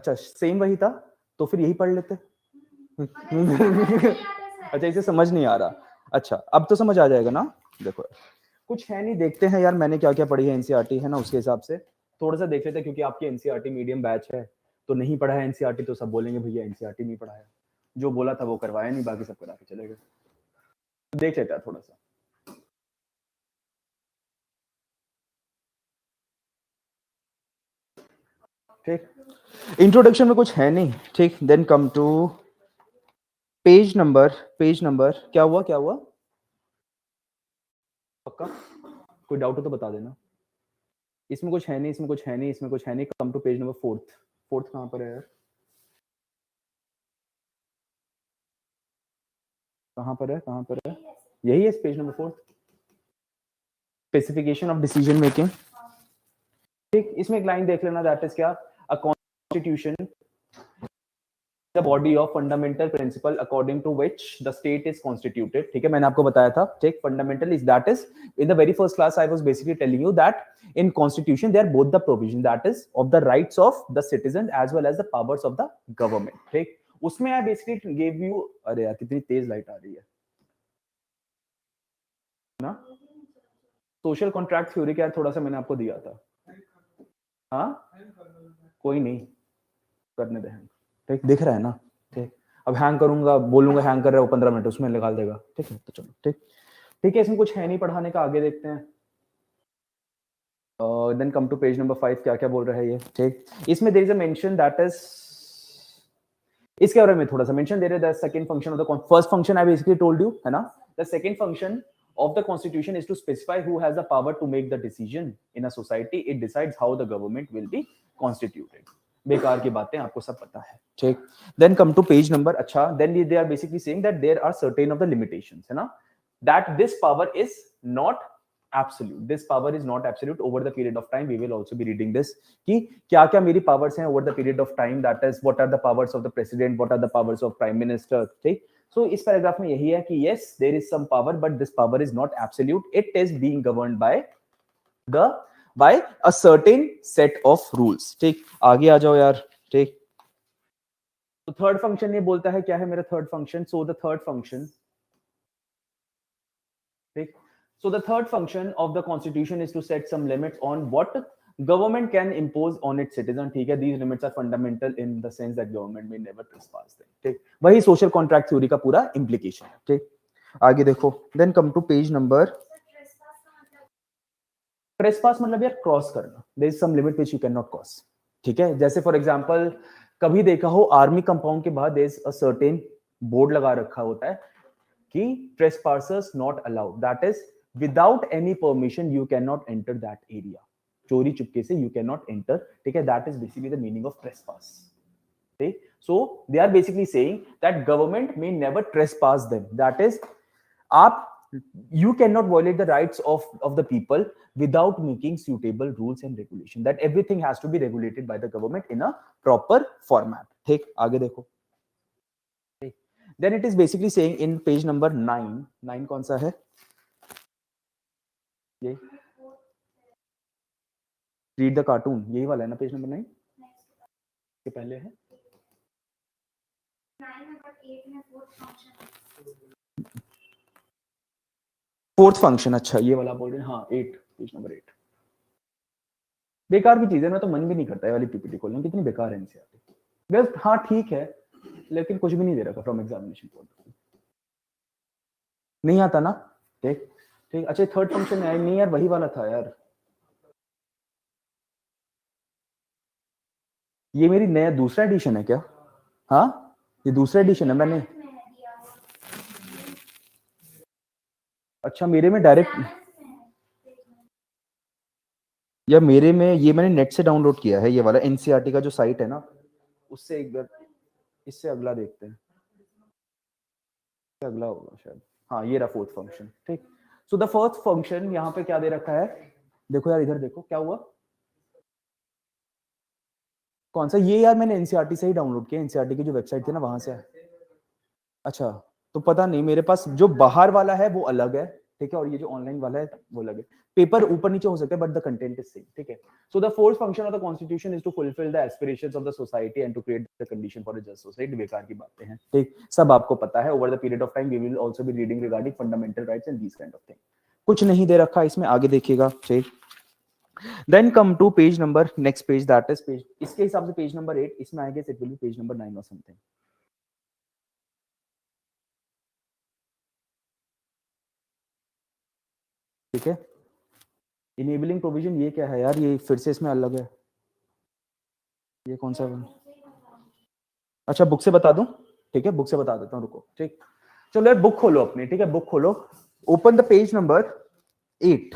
अच्छा सेम वही था, तो फिर यही पढ़ लेते। अच्छा इसे समझ नहीं आ रहा, अच्छा अब तो समझ आ जाएगा ना। देखो कुछ है नहीं, देखते हैं यार मैंने क्या क्या पढ़ी है एनसीईआरटी है ना, उसके हिसाब से थोड़ा सा देख लेते हैं, क्योंकि आपकी एनसीईआरटी मीडियम बैच है तो नहीं पढ़ा है एनसीईआरटी तो सब बोलेंगे भैया एनसीईआरटी नहीं पढ़ा है, जो बोला था वो करवाया नहीं, बाकी सब करा के चले गए। तो देख लेते हैं थोड़ा सा। ठीक, इंट्रोडक्शन में कुछ है नहीं, ठीक। Then come to page number क्या हुआ पक्का, कोई डाउट हो तो बता देना। इसमें कुछ है नहीं, इसमें कुछ है नहीं, इसमें कुछ है नहीं। Come to page number fourth कहाँ पर है यार, कहाँ पर है, यही है page number 4, specification of decision making. ठीक, इसमें एक लाइन देख लेना, दैट इज क्या, a constitution the body of fundamental principle according to which the state is constituted. ठीक है, मैंने आपको बताया था, ठीक, fundamental is that is in the very first class I was basically telling you that in constitution there are both the provision that is of the rights of the citizen as well as the powers of the government। ठीक, उसमें I basically gave you, अरे यार कितनी तेज light आ रही है ना, social contract theory का थोड़ा सा मैंने आपको दिया था। हाँ कोई नहीं, करने दे हैंग, ठीक दिख रहा है ना, ठीक। अब हैंग करूंगा, बोलूंगा हैंग कर रहा है, वो 15 मिनट उसमें निकाल देगा, ठीक है। तो चलो ठीक है, इसमें कुछ है नहीं पढ़ाने का, आगे देखते हैं। Then come to page number 5, क्या क्या बोल रहा है ये, ठीक। इसमें there is a mention that is, इसके बारे में थोड़ा सा मेंशन दे रहे हैं, the second function of the first function I basically told you है ना, the second function of the constitution is to specify who has the power to make the decision in a society, it decides how the government will be constituted। बेकार की बातें आपको सब पता है, ठीक। then come to page number, अच्छा then they are basically saying that there are certain of the limitations है ना, that this power is not absolute, this power is not absolute over the period of time, we will also be reading this कि क्या क्या मेरी powers हैं over the period of time, that is what are the powers of the president, what are the powers of prime minister, ठीक। So इस paragraph में यही है कि yes there is some power but this power is not absolute, it is being governed by a certain set of rules। ठीक, आगे आ जाओ यार, ठीक। तो थर्ड फंक्शन ये बोलता है, क्या है मेरा third function, so the third function, ठीक, so the third function of the constitution is to set some limits on what government can impose on its citizen। ठीक है, these limits are fundamental in the sense that government may never trespass them। ठीक, वही social contract theory का पूरा implication है, ठीक। आगे देखो, then come to page number, trespass मतलब यार क्रॉस करना, there is some limit which you can not cross. ठीक है, जैसे फॉर एग्जांपल कभी देखा हो आर्मी कंपाउंड के बाहर there is a certain board लगा रखा होता है कि trespassers not allowed, that is without any permission you can enter एंटर दैट एरिया, चोरी चुपके से यू कैन नॉट एंटर, ठीक है, that is basically the meaning of trespass. ठीक, so they are basically saying that government may never trespass them, that is आप you cannot violate the rights of the people without making suitable rules and regulation, that everything has to be regulated by the government in a proper format। ठीक, आगे देखो, then it is basically saying in page number 9 कौन सा है ये, read the cartoon, यही वाला है ना पेज नंबर 9 के पहले है 9 नंबर 8 में फोर्थ फंक्शन, अच्छा ये वाला बोल रहे हैं, हाँ 8 पेज नंबर 8। बेकार की चीज है, मैं तो मन भी नहीं करता है वाली पीपीटी खोलना, कितनी बेकार है एनसीईआरटी। वेल हाँ ठीक है, लेकिन कुछ भी नहीं दे रखा from examination point of view, नहीं आता ना, ठीक ठीक। अच्छा थर्ड फंक्शन है नहीं यार, वही वाला था यार, ये मेरी नया दूसरा एडिशन है क्या, हाँ ये दूसरा एडिशन है मैंने, अच्छा मेरे में डायरेक्ट, या मेरे में ये मैंने नेट से डाउनलोड किया है, ये वाला एनसीईआरटी का जो साइट है ना, उससे एक बार, इससे अगला देखते हैं, अगला होगा शायद, हाँ ये रहा फोर्थ फंक्शन, ठीक। सो द फोर्थ फंक्शन यहाँ पे क्या दे रखा है, देखो यार इधर देखो क्या हुआ, कौन सा ये यार, मैंने एनसीईआरटी से ही डाउनलोड किया, एनसीईआरटी की जो वेबसाइट थी ना वहां से। अच्छा तो पता नहीं, मेरे पास जो बाहर वाला है वो अलग है, ठीक है, और ये जो ऑनलाइन वाला है वो अलग है, पेपर ऊपर नीचे हो सकता है but the content is same, ठीक है। So the fourth function of the constitution is to fulfil the aspirations of the society and to create the condition for a just society. बेकार की बातें हैं, ठीक, सब आपको पता है। Over the period of time we will also be reading regarding fundamental rights and these kind of thing. कुछ नहीं दे रखा इसमें, आगे देखिएगा, ठीक। Then come to page number, next page that is page, इसके हिसाब से पेज नंबर 8, इसमें I guess it will be page number 9 और समथिंग, ठीक है। इनेबलिंग प्रोविजन ये क्या है यार, ये फिर से इसमें अलग है, ये कौन सा? अच्छा बुक से बता दूं, ठीक है, बुक से बता देता हूं, रुको, ठीक। चलो यार बुक खोलो अपनी, ठीक है, बुक खोलो, ओपन द पेज नंबर 8,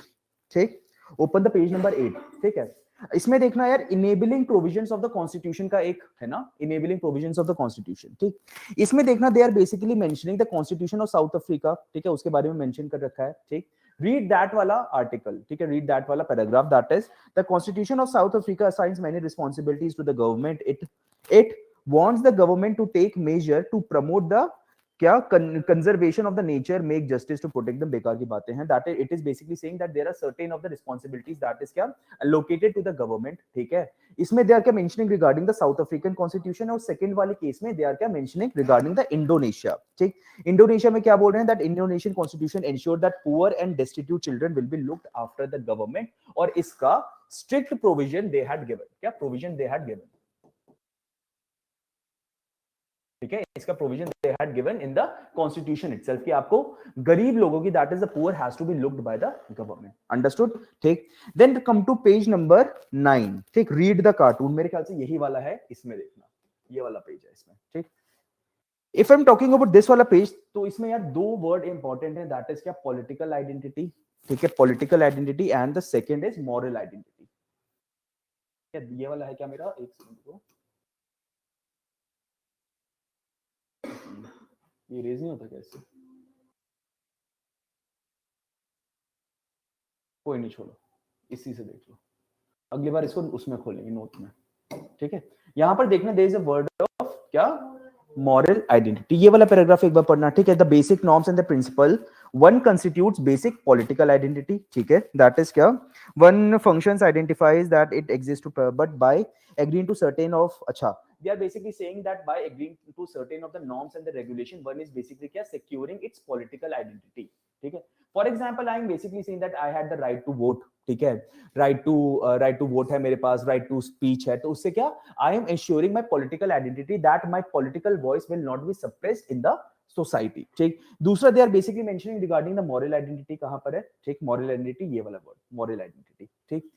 ठीक, ओपन द पेज नंबर 8, ठीक है। इसमें देखना यार, enabling provisions of the constitution का एक है ना, enabling provisions of the constitution, ठीक। इसमें देखना they are basically mentioning the constitution of South Africa, ठीक है, उसके बारे में मेंशन कर रखा है, ठीक। रीड दैट वाला आर्टिकल, ठीक है, रीड दैट वाला paragraph, that is the constitution of South Africa assigns many responsibilities to the government, it wants the government to take measure to promote the क्या conservation of the nature, make justice to protect them। बेकार की बातें हैं, that it is basically saying that there are certain of the responsibilities that is क्या allocated to the government, ठीक है। इसमें they are क्या mentioning regarding the South African constitution, और second वाले केस में they are क्या mentioning regarding the Indonesia, ठीक। इंडोनेशिया में क्या बोल रहे हैं, that Indonesian constitution ensure that poor and destitute children will be looked after the government, और इसका strict provision they had given, क्या provision they had given, ठीक है, इसका provision they had given in the constitution itself कि आपको गरीब लोगों की, that is the poor has to be looked by the government, understood, ठीक। Then come to page number 9, ठीक, रीड द कार्टून, मेरे ख्याल से यही वाला है, इसमें देखना, ये वाला पेज है इसमें, ठीक। If I am talking about this वाला पेज, तो इसमें यार दो वर्ड इंपॉर्टेंट है, दैट इज क्या, पॉलिटिकल आइडेंटिटी, ठीक है, political identity, and the second is moral identity. ये वाला है क्या मेरा, एक सेकंड को, ये रेज नहीं होता कैसे, कोई नहीं, छोड़ो, इसी से देख लो, अगली बार इसको उसमें खोलेंगे नोट में, ठीक है। यहां पर देखना there is a word of क्या, मॉरल आइडेंटिटी, ये वाला पैराग्राफ एक बार पढ़ना, ठीक है। The basic norms and the principle one constitutes basic political identity, ठीक है, दैट इज क्या, one functions identifies that it exist but by agreeing to certain of, अच्छा, they are basically saying that by agreeing to certain of the norms and the regulation, one is basically क्या, securing its political identity, ठीक है। For example, I am basically saying that I had the right to vote, ठीक है, right to vote है मेरे पास, right to speech है, तो उससे क्या, I am ensuring my political identity, that my political voice will not be suppressed in the society, ठीक। दूसरा they are basically mentioning regarding the moral identity, कहां पर है, ठीक, मॉरल आइडेंटिटी, ये वाला वर्ड मॉरल आइडेंटिटी, ठीक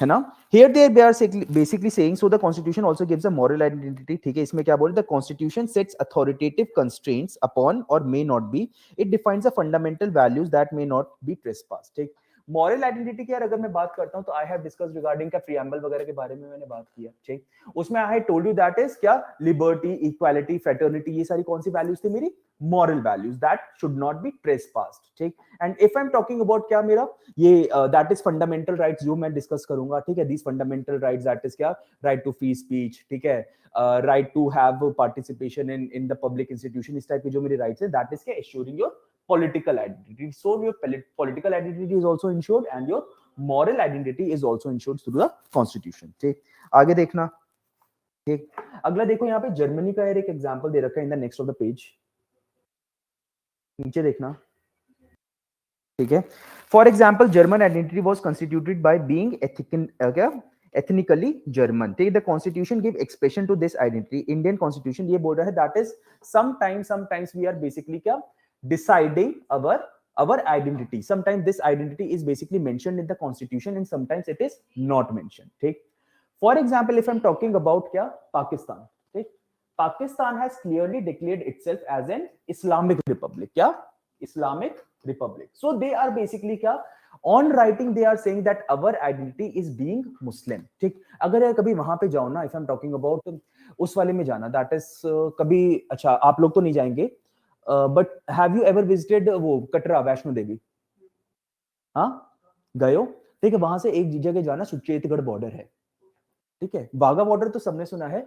है ना। Here they are basically saying so the constitution also gives a moral identity, ठीक है। इसमें क्या बोल रहे, the constitution sets authoritative constraints upon और may not be, it defines a fundamental values that may not be trespass, ठीक। Moral identity की यार अगर मैं बात करता हूं तो आई हैव डिस्कस रिगार्डिंग का प्रीएम्बल वगैरह के बारे में मैंने बात किया, ठीक। उसमें I have told you that is क्या, लिबर्टी, इक्वालिटी, फ्रेटर्निटी, ये सारी कौन सी वैल्यूज थी मेरी, moral values that should not be trespassed, ठीक। and if I'm talking about क्या मेरा ये that is fundamental rights जो मैं डिस्कस करूंगा, ठीक है, these fundamental rights that is क्या, right to free speech, ठीक है, right to have participation in the public institution, इस टाइप के जो मेरे राइट्स है, that is क्या, assuring your political identity, so your political identity is also ensured and your moral identity is also ensured through the constitution, ठीक। आगे देखना, ठीक, अगला देखो यहाँ पे जर्मनी का एक एग्जांपल दे रखा है in the next of the page, नीचे देखना, ठीक है। For example German identity was constituted by being क्या, ethnically German, ठीक। The constitution give expression to this identity, Indian constitution ये बोल रहा है that is sometimes we are basically क्या, deciding our identity, sometimes this identity is basically mentioned in the constitution and sometimes it is not mentioned, ठीक। for example if I'm talking about क्या, पाकिस्तान, ठीक, Pakistan has clearly declared itself as an Islamic republic, क्या, Islamic republic, so they are basically क्या, on writing they are saying that our identity is being Muslim, ठीक। अगर यार कभी वहां पे जाओ ना, if I'm talking about उस वाले में जाना, that is कभी, अच्छा आप लोग तो नहीं जाएंगे, but have you ever visited वो कटरा वैष्णो देवी, हाँ गए हो, ठीक है, वहां से एक जगह जाना, सुचेतगढ़ बॉर्डर है, ठीक है, वाघा बॉर्डर तो सबने सुना है,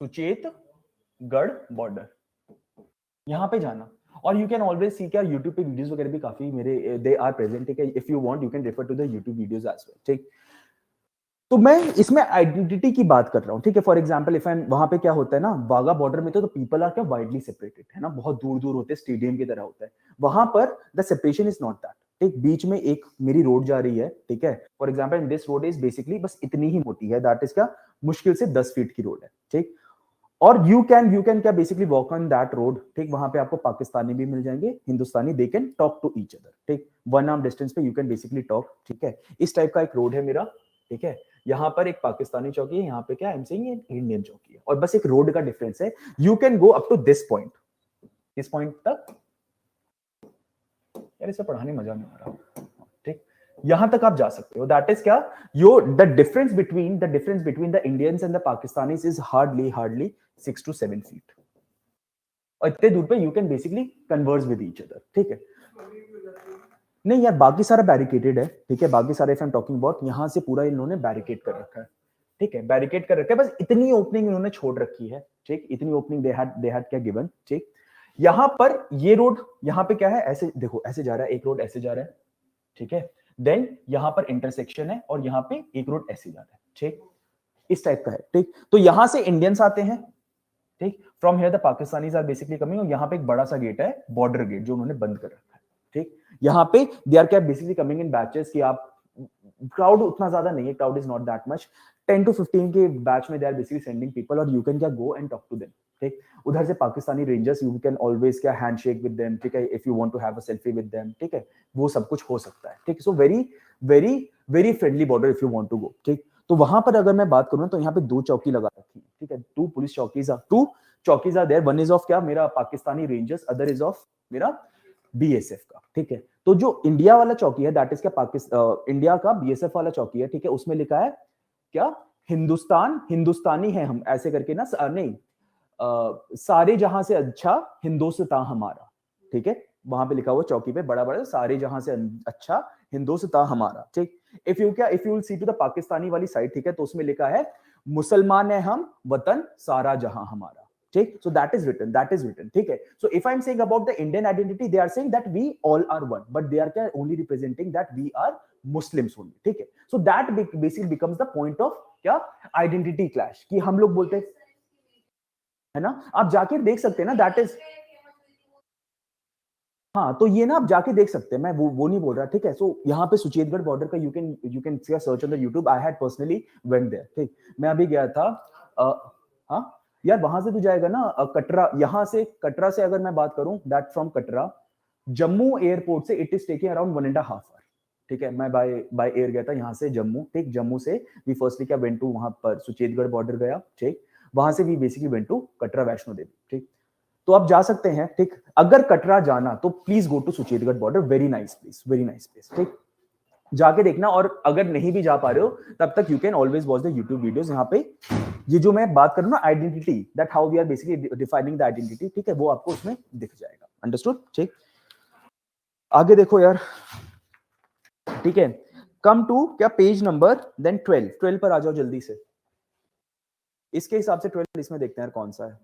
सुचेतगढ़ बॉर्डर, यहां पे जाना, और यू कैन ऑलवेज सी क्या यूट्यूब पे वीडियोस वगैरह भी काफी मेरे दे आर प्रेजेंट, ठीक है, if you want you can refer to the YouTube videos as well, ठीक। तो मैं इसमें आइडेंटिटी की बात कर रहा हूँ, ठीक है। फॉर एग्जांपल इफ आई वहां पे क्या होता है ना, वाघा बॉर्डर में तो पीपल आर क्या वाइडली सेपरेटेड, है ना, बहुत दूर दूर होते हैं, स्टेडियम की तरह होता है। वहां पर the separation is not that, ठीक। बीच में एक मेरी रोड जा रही है, ठीक है। For example this road is basically बस इतनी ही मोटी है, दैट इज क्या मुश्किल से 10 फीट की रोड है, ठीक। और यू कैन क्या basically walk on that road, ठीक। वहां पे आपको पाकिस्तानी भी मिल जाएंगे, Hindustani, they can talk to each other, ठीक। 1 आर्म डिस्टेंस पे यू कैन बेसिकली टॉक, ठीक है। इस टाइप का एक रोड है मेरा, ठीक है। यहाँ पर एक पाकिस्तानी चौकी है, यहाँ पे क्या आई एम सेइंग इंडियन चौकी है, और बस एक रोड का डिफरेंस है। You can go up to this point, इस पॉइंट तक। यार इसे पढ़ाने मजा नहीं आ रहा, ठीक। यहां तक आप जा सकते हो, दैट इज क्या यो the difference between the Indians and the Pakistanis is hardly 6 to 7 feet, और इतने दूर पे you can basically converse with each other, ठीक है। नहीं यार बाकी सारा बैरिकेटेड है, ठीक है। बाकी सारे if I am talking about, यहां से पूरा इन्होंने बैरिकेड कर रखा है, ठीक है, बैरिकेड कर रखा है, बस इतनी ओपनिंग इन्होंने छोड़ रखी है, ठीक। इतनी ओपनिंग दे हैड क्या गिवन, ठीक। यहां पर ये रोड, यहां पे क्या है, ऐसे देखो, ऐसे जा रहा है, एक रोड ऐसे जा रहा है, ठीक है। देन यहां पर इंटरसेक्शन है, और यहां पे एक रोड ऐसे जा रहा है, ठीक। इस टाइप का है, ठीक। तो यहां से इंडियंस आते हैं, ठीक। From here the Pakistanis are basically coming, और यहाँ पे एक बड़ा सा गेट है, बॉर्डर गेट, जो उन्होंने बंद कर रखा है, ठीक। यहाँ पे दे आर क्या बेसिकली कमिंग इन बैचेस, कि आप क्राउड उतना ज्यादा नहीं है, crowd is not that much, 10 to 15 के बैच में they are basically sending people, और यू कैन क्या go and talk to them, ठीक। उधर से Pakistani rangers, you can always क्या हैंडशेक विद देम, ठीक है, if you want to have a selfie with them, ठीक है, वो सब कुछ हो सकता है, ठीक। So very very very friendly border if you want to go, ठीक। तो वहां पर अगर मैं बात करूं तो यहाँ पे 2 चौकी लगा रखी है, ठीक है, 2 पुलिस चौकीज, 2 चौकीज are there, one is of क्या मेरा Pakistani rangers, other is of मेरा बीएसएफ का, ठीक है। तो जो इंडिया वाला चौकी है दैट इज क्या इंडिया का बीएसएफ वाला चौकी है, ठीक है। उसमें लिखा है क्या हिंदुस्तानी है हम, ऐसे करके ना, नहीं सारे जहां से अच्छा हिंदुस्तान हमारा, ठीक है। वहां पे लिखा हुआ चौकी पे बड़ा बड़ा, सारे जहां से अच्छा हिंदुस्तान हमारा, ठीक। If you will see to the Pakistani वाली साइड, ठीक है, तो उसमें लिखा है मुसलमान है हम, वतन सारा जहां हमारा, ठीक। सो दैट इज रिटन, ठीक है। So if I am saying about the Indian identity, they are saying that we all are one, but they are क्या only representing that we are Muslims only, ठीक है। So that basically becomes the point of क्या identity clash, कि हम लोग बोलते हैं, है ना, आप जाके देख सकते हैं ना, दैट इज, हाँ, तो ये ना आप जाके देख सकते हैं, मैं वो नहीं बोल रहा, ठीक है। सो यहाँ पे सुचेतगढ़ बॉर्डर का you can search on the YouTube, I had personally went there, ठीक। मैं अभी गया था, हाँ यार वहां से तू जाएगा ना कटरा, यहाँ से कटरा से अगर मैं बात करूं, that from Katra Jammu airport से it is taking around 1.5 hour, ठीक है। मैं बाय एयर गया था यहाँ से जम्मू, ठीक। जम्मू से वी फर्स्टली क्या वेंट टू वहां पर सुचेतगढ़ बॉर्डर गया, ठीक। वहां से we basically went to Katra Vaishno Devi, ठीक। तो आप जा सकते हैं, ठीक। अगर कटरा जाना तो please go to Suchetgarh border, very nice place, ठीक। जाके देखना, और अगर नहीं भी जा पा रहे हो तब तक you can always watch the YouTube videos. यहाँ पे ये जो मैं बात कर रहा हूँ ना identity, that how we are basically defining the identity, ठीक है, वो आपको उसमें दिख जाएगा, अंडरस्टूड, ठीक। आगे देखो यार, ठीक है, कम टू क्या पेज नंबर देन 12 पर आ जाओ जल्दी से। इसके हिसाब से 12 इसमें देखते हैं कौन सा है,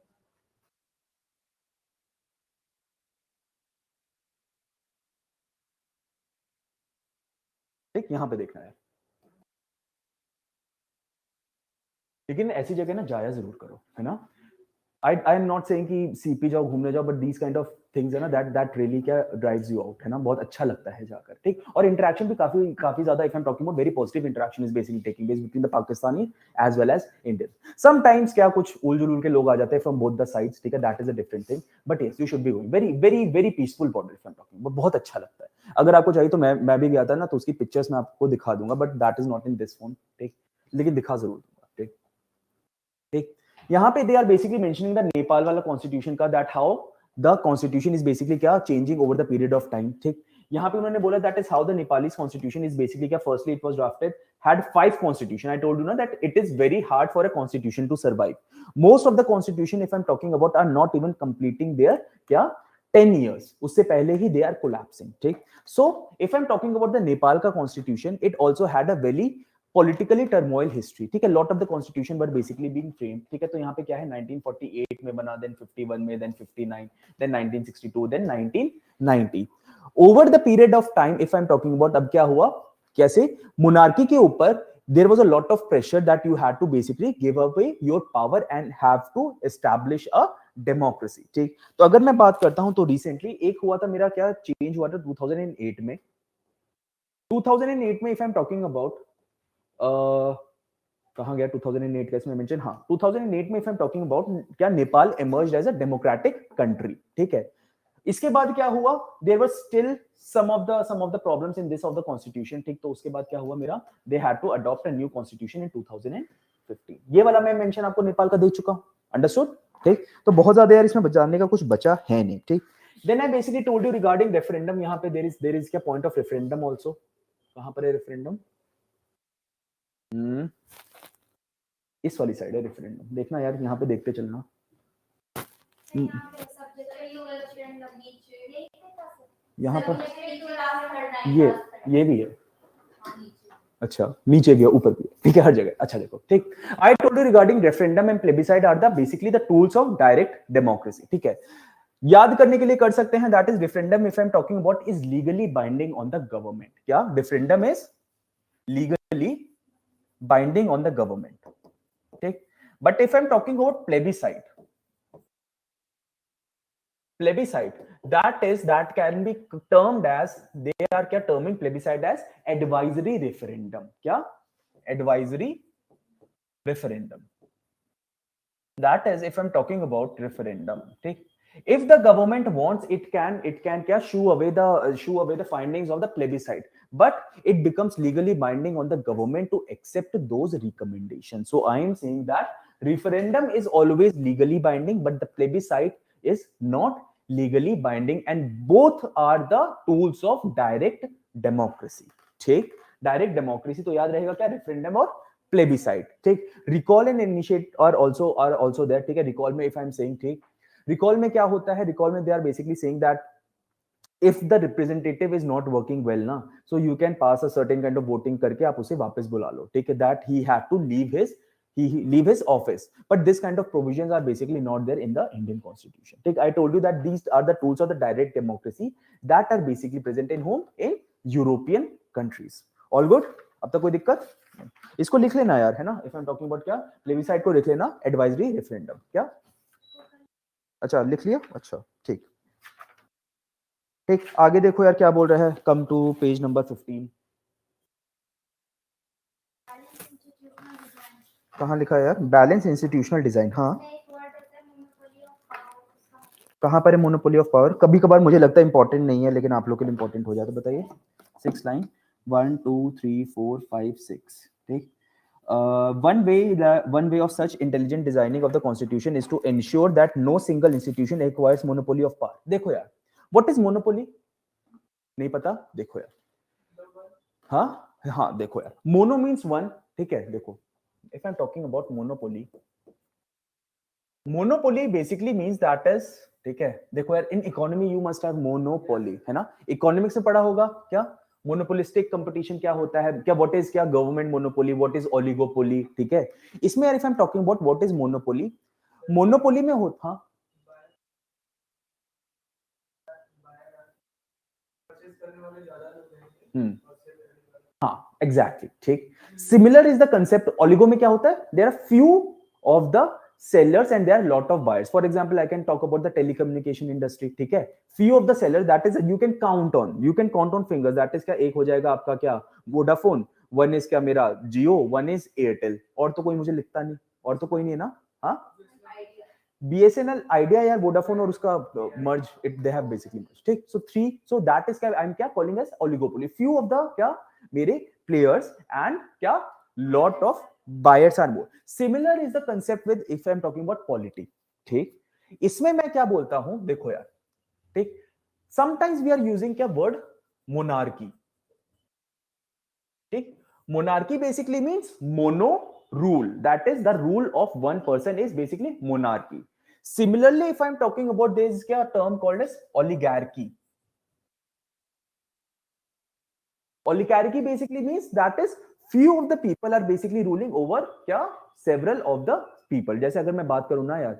ठीक। यहां पे देखना है, लेकिन ऐसी जगह ना जाया जरूर करो, है ना। आई एम नॉट सेइंग कि सीपी जाओ, घूमने जाओ, but these kind of things है ना, दैट रियली क्या ड्राइव्स यू आउट, है ना, बहुत अच्छा लगता है जाकर, ठीक। और इंटरेक्शन भी काफी ज्यादा, if I am talking about very positive interaction is basically taking place between the Pakistani as well as Indian. Sometimes क्या कुछ उलझुल के लोग आ जाते हैं फ्रॉम बोथ द साइड्स, ठीक है, that is a different thing, but yes you should be going, very very very peaceful border, if I am talking, बहुत अच्छा लगता है। अगर आपको चाहिए तो मैं भी गया था ना, तो उसकी पिक्चर्स मैं आपको दिखा दूंगा, but that is not in this phone, ठीक, लेकिन दिखा जरूर दूंगा, ठीक, ठीक। यहाँ पे they are basically mentioning the Nepal वाला कॉन्स्टिट्यूशन का, that how the constitution is basically क्या changing over the period of time, ठीक। यहाँ पे उन्होंने बोला that is how the Nepali constitution is basically क्या, firstly it was drafted had 5 constitution. I told you ना that it is very hard for a constitution to survive. Most of the constitution if I'm talking about are not even completing their क्या 10 years, उससे पहले ही they are collapsing, ठीक। So if I'm talking about the Nepal का constitution, it also had a very politically turmoil history, ठीक है, lot of the constitution were basically being framed, ठीक है, तो यहाँ पे क्या है 1948 में बना, देन 51 में, then 59, then 1962, then 1990। Over the period of time if I am talking about, अब क्या हुआ, कैसे मोनार्की के ऊपर there was a lot of pressure that you had to basically give away your power and have to establish a democracy, ठीक। तो अगर मैं बात करता हूं तो रिसेंटली एक हुआ था मेरा, क्या चेंज हुआ था 2008 में, 2008 में if I am talking about, कहां गया 2008 का इसमें मेंशन, हाँ 2008 में if I am talking about, क्या Nepal emerged as a democratic country, ठीक है। इसके बाद क्या हुआ, there were still some of the problems in this of the constitution, ठीक, तो उसके बाद क्या हुआ मेरा, they had to adopt a new constitution in 2015। ये वाला मैं मेंशन आपको नेपाल का दे चुका हूं, अंडरस्टूड, ठीक। तो बहुत ज्यादा यार इसमें जानने का कुछ बचा है नहीं, ठीक। Then I basically told you regarding referendum, यहाँ पे देयर इज क्या पॉइंट ऑफ रेफरेंडम आल्सो, कहां पर है रेफरेंडम, इस वाली साइड है रेफरेंडम, देखना यार यहाँ पे देखते चलना, यहाँ पर ये भी है, अच्छा नीचे भी है ऊपर भी है, ठीक है, हर जगह, अच्छा देखो, ठीक। I told you regarding referendum and plebiscite are the basically the tools of direct democracy, ठीक है। याद करने के लिए कर सकते हैं, that is referendum if I am talking about is legally binding on the government, क्या referendum is legally binding on the government, ठीक। But if I am talking about plebiscite, plebiscite, that can be termed as, they are क्या terming plebiscite as advisory referendum, क्या advisory referendum, that is if I'm talking about referendum, ठीक। if the government wants, it can क्या shoo away the findings of the plebiscite, but it becomes legally binding on the government to accept those recommendations. So I am saying that referendum is always legally binding, but the plebiscite is not legally binding, and both are the tools of direct democracy, ठीक। direct democracy तो याद रहेगा क्या, referendum और plebiscite, ठीक। recall and initiate are also there, ठीक है। recall में if I am saying, ठीक, recall में क्या होता है, recall में they are basically saying that if the representative is not working well ना, so you can pass a certain kind of voting करके आप उसे वापस बुला लो, ठीक है, that he had to leave his office, but this kind of provisions are basically not there in the Indian constitution, ठीक। I told you that these are the tools of the direct democracy that are basically present in whom, in European countries, all good, अब तक कोई दिक्कत, इसको लिख लेना यार, है ना, if I'm talking about क्या plebiscite को लिख लेना advisory referendum, क्या, अच्छा लिख लिया, अच्छा ठीक, ठीक। आगे देखो यार क्या बोल रहा है, कम टू पेज नंबर 15, कहाँ लिखा है यार, बैलेंस इंस्टीट्यूशनल डिजाइन, हाँ कहाँ पर है मोनोपोली ऑफ पावर, कभी कभार मुझे लगता है इंपॉर्टेंट नहीं है, लेकिन आप लोग के लिए इंपॉर्टेंट हो जाए तो बताइए, 6 लाइन 1 2 3 4 5 6, ठीक। one way of such intelligent designing of the constitution is to ensure that no single institution acquires monopoly of power। देखो यार what is monopoly, नहीं पता, देखो यार, हाँ देखो यार, mono means one, ठीक है। देखो if I'm talking about monopoly basically means that is, ठीक है। देखो यार in economy you must have monopoly, है ना, इकोनॉमिक्स में पढ़ा होगा क्या, मोनोपोलिस्टिक कंपटीशन क्या होता है, क्या व्हाट इज, क्या government monopoly, what is oligopoly, ठीक है। इसमें यार if I am talking about what is monopoly, monopoly में होता, हाँ एग्जैक्टली, ठीक। Similar is the concept, oligo में क्या होता है, there are few of the sellers and there are lot of buyers, for example I can talk about the telecommunication industry, ठीक है, few of the sellers, that is you can count on fingers, that is क्या, एक हो जाएगा आपका क्या Vodafone, one is क्या मेरा जियो, वन इज एयरटेल, और तो कोई मुझे लिखता नहीं, और तो कोई नहीं है ना, हाँ BSNL, आइडिया यार, वोडाफोन और उसका merge, it they have basically merge, ठीक। सो 3, सो दैट इज क्या आई एम क्या calling as oligopoly, few of the क्या मेरे प्लेयर्स एंड क्या lot of buyers are more। similar is the concept with if I'm talking about polity, ठीक। इसमें मैं क्या बोलता हूं, देखो यार, ठीक, sometimes we are using क्या वर्ड, monarchy, ठीक। monarchy basically means mono rule, that is the rule of one person is basically monarchy। similarly if I'm talking about, there is क्या term called as oligarchy। oligarchy basically means that is few of the people are basically ruling over क्या several of the people. जैसे अगर मैं बात करूं ना यार,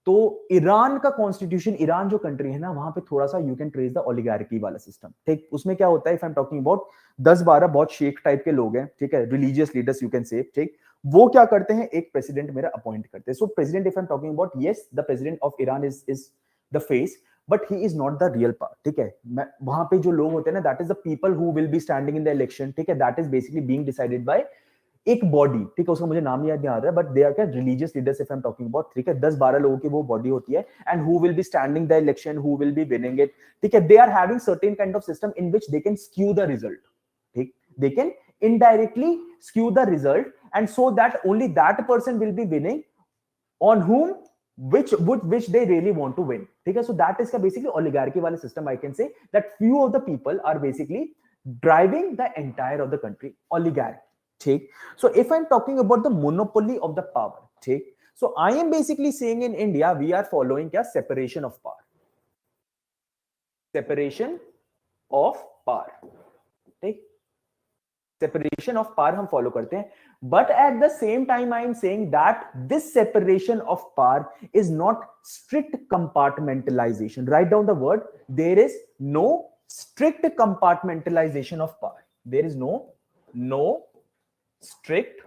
तो ईरान का कॉन्स्टिट्यूशन, ईरान जो कंट्री है ना, वहां पे थोड़ा सा you can trace the oligarchy वाला सिस्टम, ठीक। उसमें क्या होता है, if I am talking about 10-12 बहुत शेख टाइप के लोग हैं, ठीक है, religious leaders you can say, ठीक। वो क्या करते हैं, एक प्रेसिडेंट मेरा अपॉइंट करते हैं। सो president, if I am talking about, yes the president of Iran is the face, but he is not the real part, ठीक है। वहां पे जो लोग होते हैं ना, that is the people who will be standing in the election, ठीक है। That is basically being decided by एक बॉडी, ठीक है, उसका मुझे नाम याद नहीं आ रहा है, बट दे आर क्या religious leaders if I am talking about, ठीक है। 10-12 लोगों की वो बॉडी होती है, and who will be standing the election, who will be winning it, ठीक है। They are having certain kind of system in which they can skew the result, ठीक, they can indirectly skew the result, and so that only that person will be winning on whom which they really want to win, ठीक है। so that is basically oligarchy वाले system, I can say that few of the people are basically driving the entire of the country, oligarchy, ठीक। so if I'm talking about the monopoly of the power, ठीक, so I am basically saying in India we are following क्या separation of power, separation of power, ठीक, separation of power हम follow करते हैं, but at the same time I am saying that this separation of power is not strict compartmentalisation. Write down the word, there is no strict compartmentalisation of power, there is no strict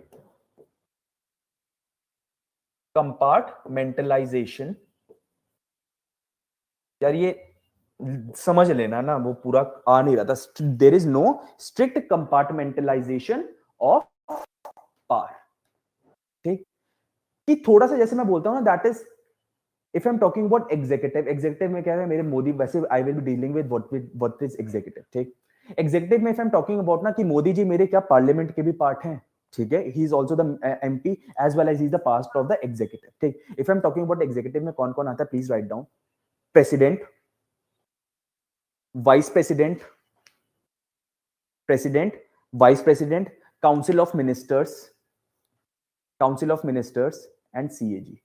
compartmentalisation. यार ये समझ लेना ना, वो पूरा आ नहीं रहा था। There is no strict compartmentalisation of power, ठीक। कि थोड़ा सा जैसे मैं बोलता हूं ना, that is if I am talking about executive, executive में क्या है, मेरे मोदी, वैसे I will be dealing with what is executive, ठीक। एग्जीक्यूटिव में if I am talking about ना, कि मोदी जी मेरे क्या पार्लियामेंट के भी पार्ट हैं, ठीक है। He is also the MP as well as he is the part of the executive, ठीक। If I am talking about executive में कौन कौन आता है, please write down. President, vice president, president, vice president, council of ministers, council of ministers and CAG.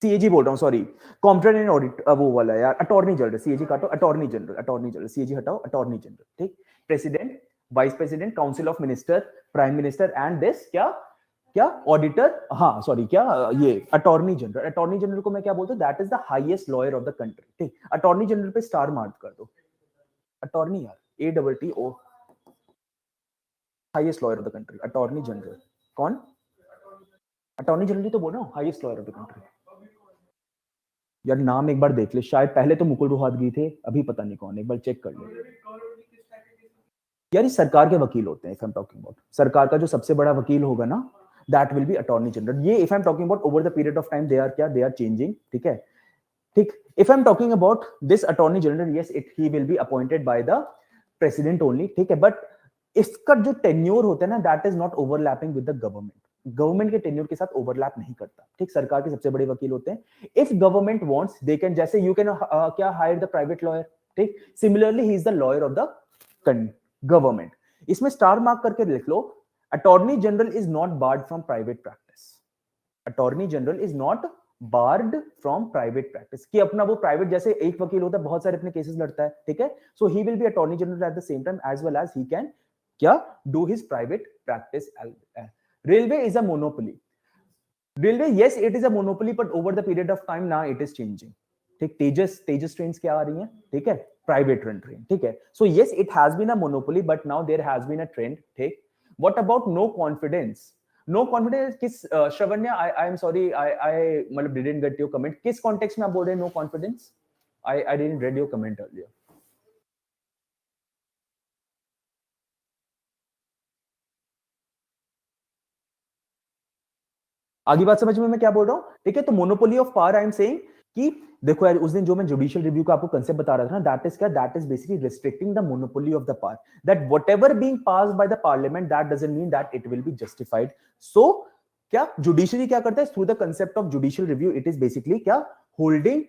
CAG बोल रहा हूं, sorry, competent and audit, वो वाला यार, अटॉर्नी जनरल, सीएजी काटो, attorney general, attorney general, CAG हटाओ, अटॉर्नी जनरल, ठीक। President, vice president, council of minister, prime minister and this क्या क्या ऑडिटर, हाँ सॉरी, क्या ये अटॉर्नी जनरल। अटॉर्नी जनरल को मैं क्या बोलता हूँ, that is the highest lawyer of the country, ठीक। अटॉर्नी जनरल पे स्टार मार्क कर दो, अटॉर्नी यार, ATTO, highest lawyer of the country, attorney general. कौन? अटॉर्नी जनरल तो बोल रहा हूँ, highest lawyer of the country. यार नाम एक बार देख ले, शायद पहले तो मुकुल रोहतगी थे, अभी पता नहीं कौन, एक बार चेक कर ले यार। ये सरकार के वकील होते हैं, if I am talking about सरकार का जो सबसे बड़ा वकील होगा ना, that will be attorney general। ये if I'm talking about over the period of time, they are क्या, they are changing, ठीक है, ठीक। if I'm talking about this attorney general, yes he will be appointed by the president only, ठीक है, but इसका जो tenure होता है ना, that is not overlapping with the government, government के टेन्योर के साथ ओवरलैप नहीं करता, ठीक। सरकार के सबसे बड़े वकील होते हैं। If government wants, they can, जैसे यू कैन क्या हायर द प्राइवेट लॉयर, ठीक। Similarly he is the lawyer of the government. इसमें स्टार मार्क करके लिख लो, Attorney General is not barred from private practice. Attorney General is not barred from private practice। कि अपना वो private, जैसे एक वकील होता है बहुत सारे अपने केसेस लड़ता है, ठीक है। So he will be Attorney General at the same time as well as he can क्या do his private practice। Railway is a monopoly। Railway, yes it is a monopoly, but over the period of time now it is changing, ठीक। तेजस trains क्या आ रही हैं, ठीक है, private train, ठीक है। So yes it has been a monopoly, but now there has been a trend, ठीक। What about no confidence? No confidence किस श्रवण्या, I am sorry, I मतलब didn't get your comment। किस context में आप बोल रहे हैं no confidence? I didn't read your comment earlier। आगे बात समझ में मैं क्या बोल रहा हूँ, ठीक है। तो monopoly of power, I am saying कि देखो यार, उस दिन जो मैं जुडिशियल रिव्यू का आपको कंसेप्ट बता रहा था ना, दैट इज क्या, that is basically restricting the monopoly of the power, that whatever being passed by the parliament, that doesn't mean that it will be justified. So क्या जुडिशरी क्या करता है, through the concept of judicial review, it is basically क्या, holding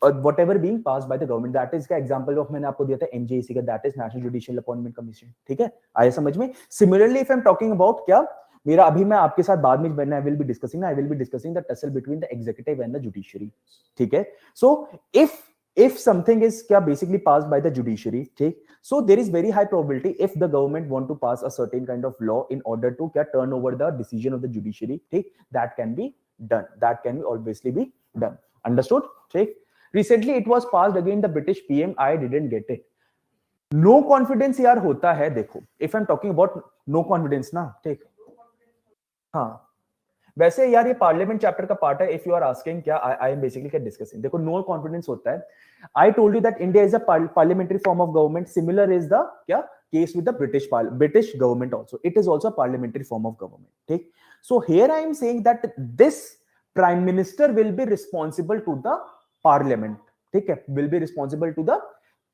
whatever being passed by the government. That is का example of मैंने आपको दिया था एमजेसी का, that is national judicial appointment commission, ठीक है। आया समझ में। Similarly if I am talking about क्या, मेरा अभी मैं आपके साथ बाद में आई will be discussing the tussle between the executive and the judiciary, ठीक है। So if if something is क्या basically passed by the judiciary, ठीक, so there is very high probability if the government want to pass a certain kind of law in order to क्या turn over the decision of the judiciary, ठीक, that can be done, that can obviously be done. Understood? ठीक. Recently it was passed again the British PM, I didn't get it. No confidence यार होता है, देखो, if I'm talking about no confidence ना, ठीक, हाँ, वैसे यार ये पार्लियामेंट चैप्टर का पार्ट है. इफ यू आर आस्किंग क्या आई एम बेसिकली क्या डिस्कसिंग, देखो नो कॉन्फिडेंस होता है. I told you that India is a parliamentary form of government, similar is the क्या case with the British government also, it is also parliamentary form of government, ठीक. So here I am saying that this prime minister will be responsible to the parliament, ठीक है, will be responsible to the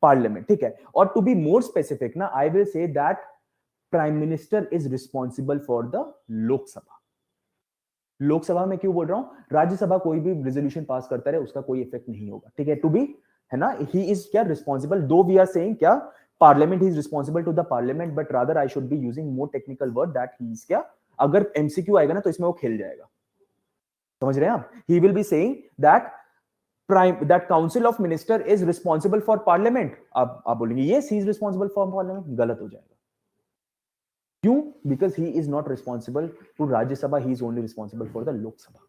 parliament, ठीक है. और to be more specific ना, I will say that prime minister is responsible for the Lok Sabha. Lok Sabha में क्यों बोल रहा हूं, राज्यसभा कोई भी रेजोल्यूशन पास करता रहे उसका कोई इफेक्ट नहीं होगा, ठीक है. टू बी है ना, ही इज क्या responsible, though we are saying क्या parliament, he is responsible to the parliament, but rather I should be using more technical word that he is क्या, अगर एमसीक्यू आएगा ना तो इसमें वो खेल जाएगा, समझ रहे हैं आप. He will be saying that council of minister is responsible for parliament. आप बोलेंगे yes he is responsible for parliament, गलत हो जाएगा. क्यों? Because he is not responsible to Rajya Sabha, he is only responsible for the Lok Sabha.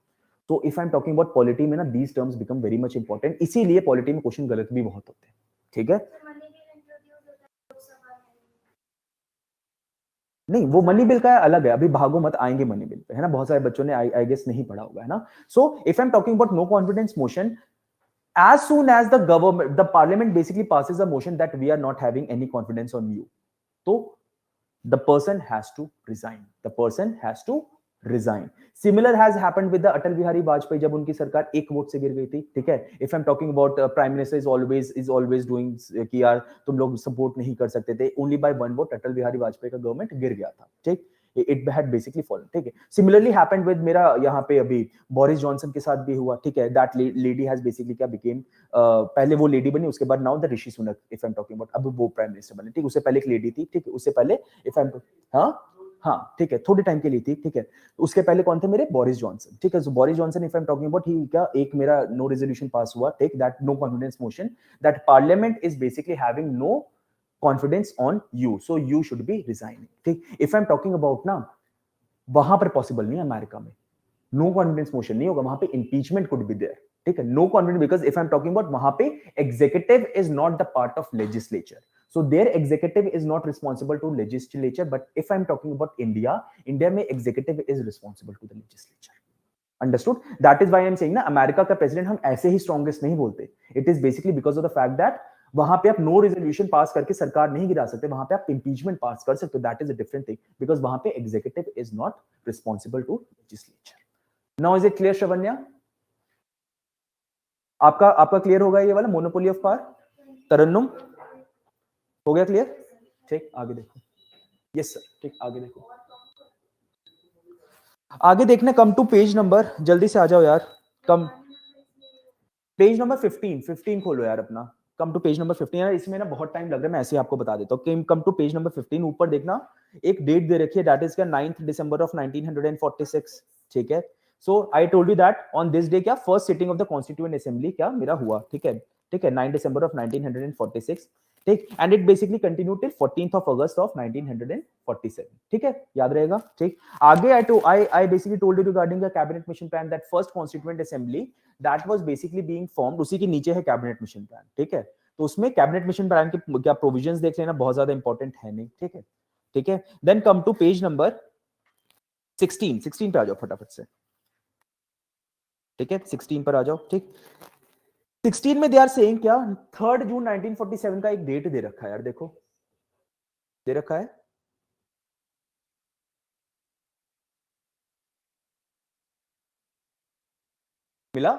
So if I'm talking about polity में ना, these terms become very much important. इसीलिए polity में question गलत भी बहुत होते हैं, ठीक है. नहीं, वो मनी बिल का अलग है, अभी भागो मत, आएंगे मनी बिल पे, है ना. बहुत सारे बच्चों ने आई गेस नहीं पढ़ा होगा, है ना. So if I am talking about no confidence motion, as soon as the parliament basically passes a motion that we are not having any confidence on you, तो the person has to resign. The person has to resign. Similar has happened with the Atal Bihari Vajpayee, जब उनकी सरकार एक vote से गिर गई थी, ठीक है. If I'm talking about Prime Minister is always doing कि यार तुम लोग सपोर्ट नहीं कर सकते थे, only by one vote Atal Bihari Vajpayee का गवर्नमेंट गिर गया था, ठीक. It had basically fallen, ठीक है. Similarly happened with मेरा यहाँ पे अभी बोरिस जॉनसन के साथ भी हुआ, ठीक है. That lady has basically क्या became पहले वो लेडी बनी, उसके बाद now the Rishi Sunak, if I'm talking about, अब वो प्राइम मिनिस्टर बने, ठीक. उससे पहले एक लेडी थी, ठीक है. उससे पहले if I'm हाँ ठीक है, थोड़े टाइम के लिए थी, ठीक है. उसके पहले कौन थे मेरे, बोरिस जॉनसन, ठीक है. So Boris Johnson if I am talking about, he क्या एक मेरा नो रेजोल्यूशन पास हुआ, ठीक, that no confidence motion, that parliament is basically having no confidence on you, so you should be resigning, ठीक. If I am talking about ना, वहां पर possible नहीं है, अमेरिका में नो कॉन्फिडेंस मोशन नहीं होगा, वहां पे इंपीचमेंट कुड बी देयर, ठीक है. No confidence, because if I am talking about, वहां पे executive is not the part of legislature, so their executive is not responsible to legislature, but if I'm talking about India mein executive is responsible to the legislature. Understood? That is why I'm saying na, America का president हम ऐसे ही strongest नहीं बोलते. It is basically because of the fact that वहां पे आप no resolution पास करके सरकार नहीं गिरा सकते, वहां पे आप इंपीचमेंट पास कर सकते हो. That is a different thing, because वहां पे executive is not responsible to legislature. Now is it clear Shravanya? आपका क्लियर होगा ये वाला मोनोपोली ऑफ पावर? तरन्नुम हो गया क्लियर? ठीक, आगे देखो. यस सर, ठीक, आगे देखो, आगे देखना. कम टू पेज नंबर, जल्दी से आ जाओ यार. कम पेज नंबर 15 खोलो यार अपना. Come to page number 15. यार इसमें ना बहुत टाइम लग रहा है, मैं ऐसे आपको बता देता हूँ. Come to page number 15. ऊपर देखना एक डेट दे रखी है, दैट इज क्या 9th December of 1946, ठीक है. So I told you that on this day क्या first sitting of the constituent assembly क्या मेरा हुआ, ठीक है, ठीक है. 9 December of 1946, ठीक. And it basically continue till 14th of August of 1947, ठीक है, याद रहेगा, ठीक. आगे आई basically told you regarding the cabinet mission plan that first constituent assembly that was basically being formed, उसी के नीचे है कैबिनेट मिशन प्लान, ठीक है. तो उसमें कैबिनेट मिशन प्लान के क्या प्रोविजंस देख लेना, बहुत ज्यादा इंपॉर्टेंट है नहीं, ठीक है, ठीक है. Then come to page number 16 पे आ जाओ फटाफट से, ठीक है. 16 पर आ जाओ, ठीक. 16 में दे आर सेइंग क्या 3 जून 1947 का एक डेट दे रखा है यार, देखो दे रखा है. मिला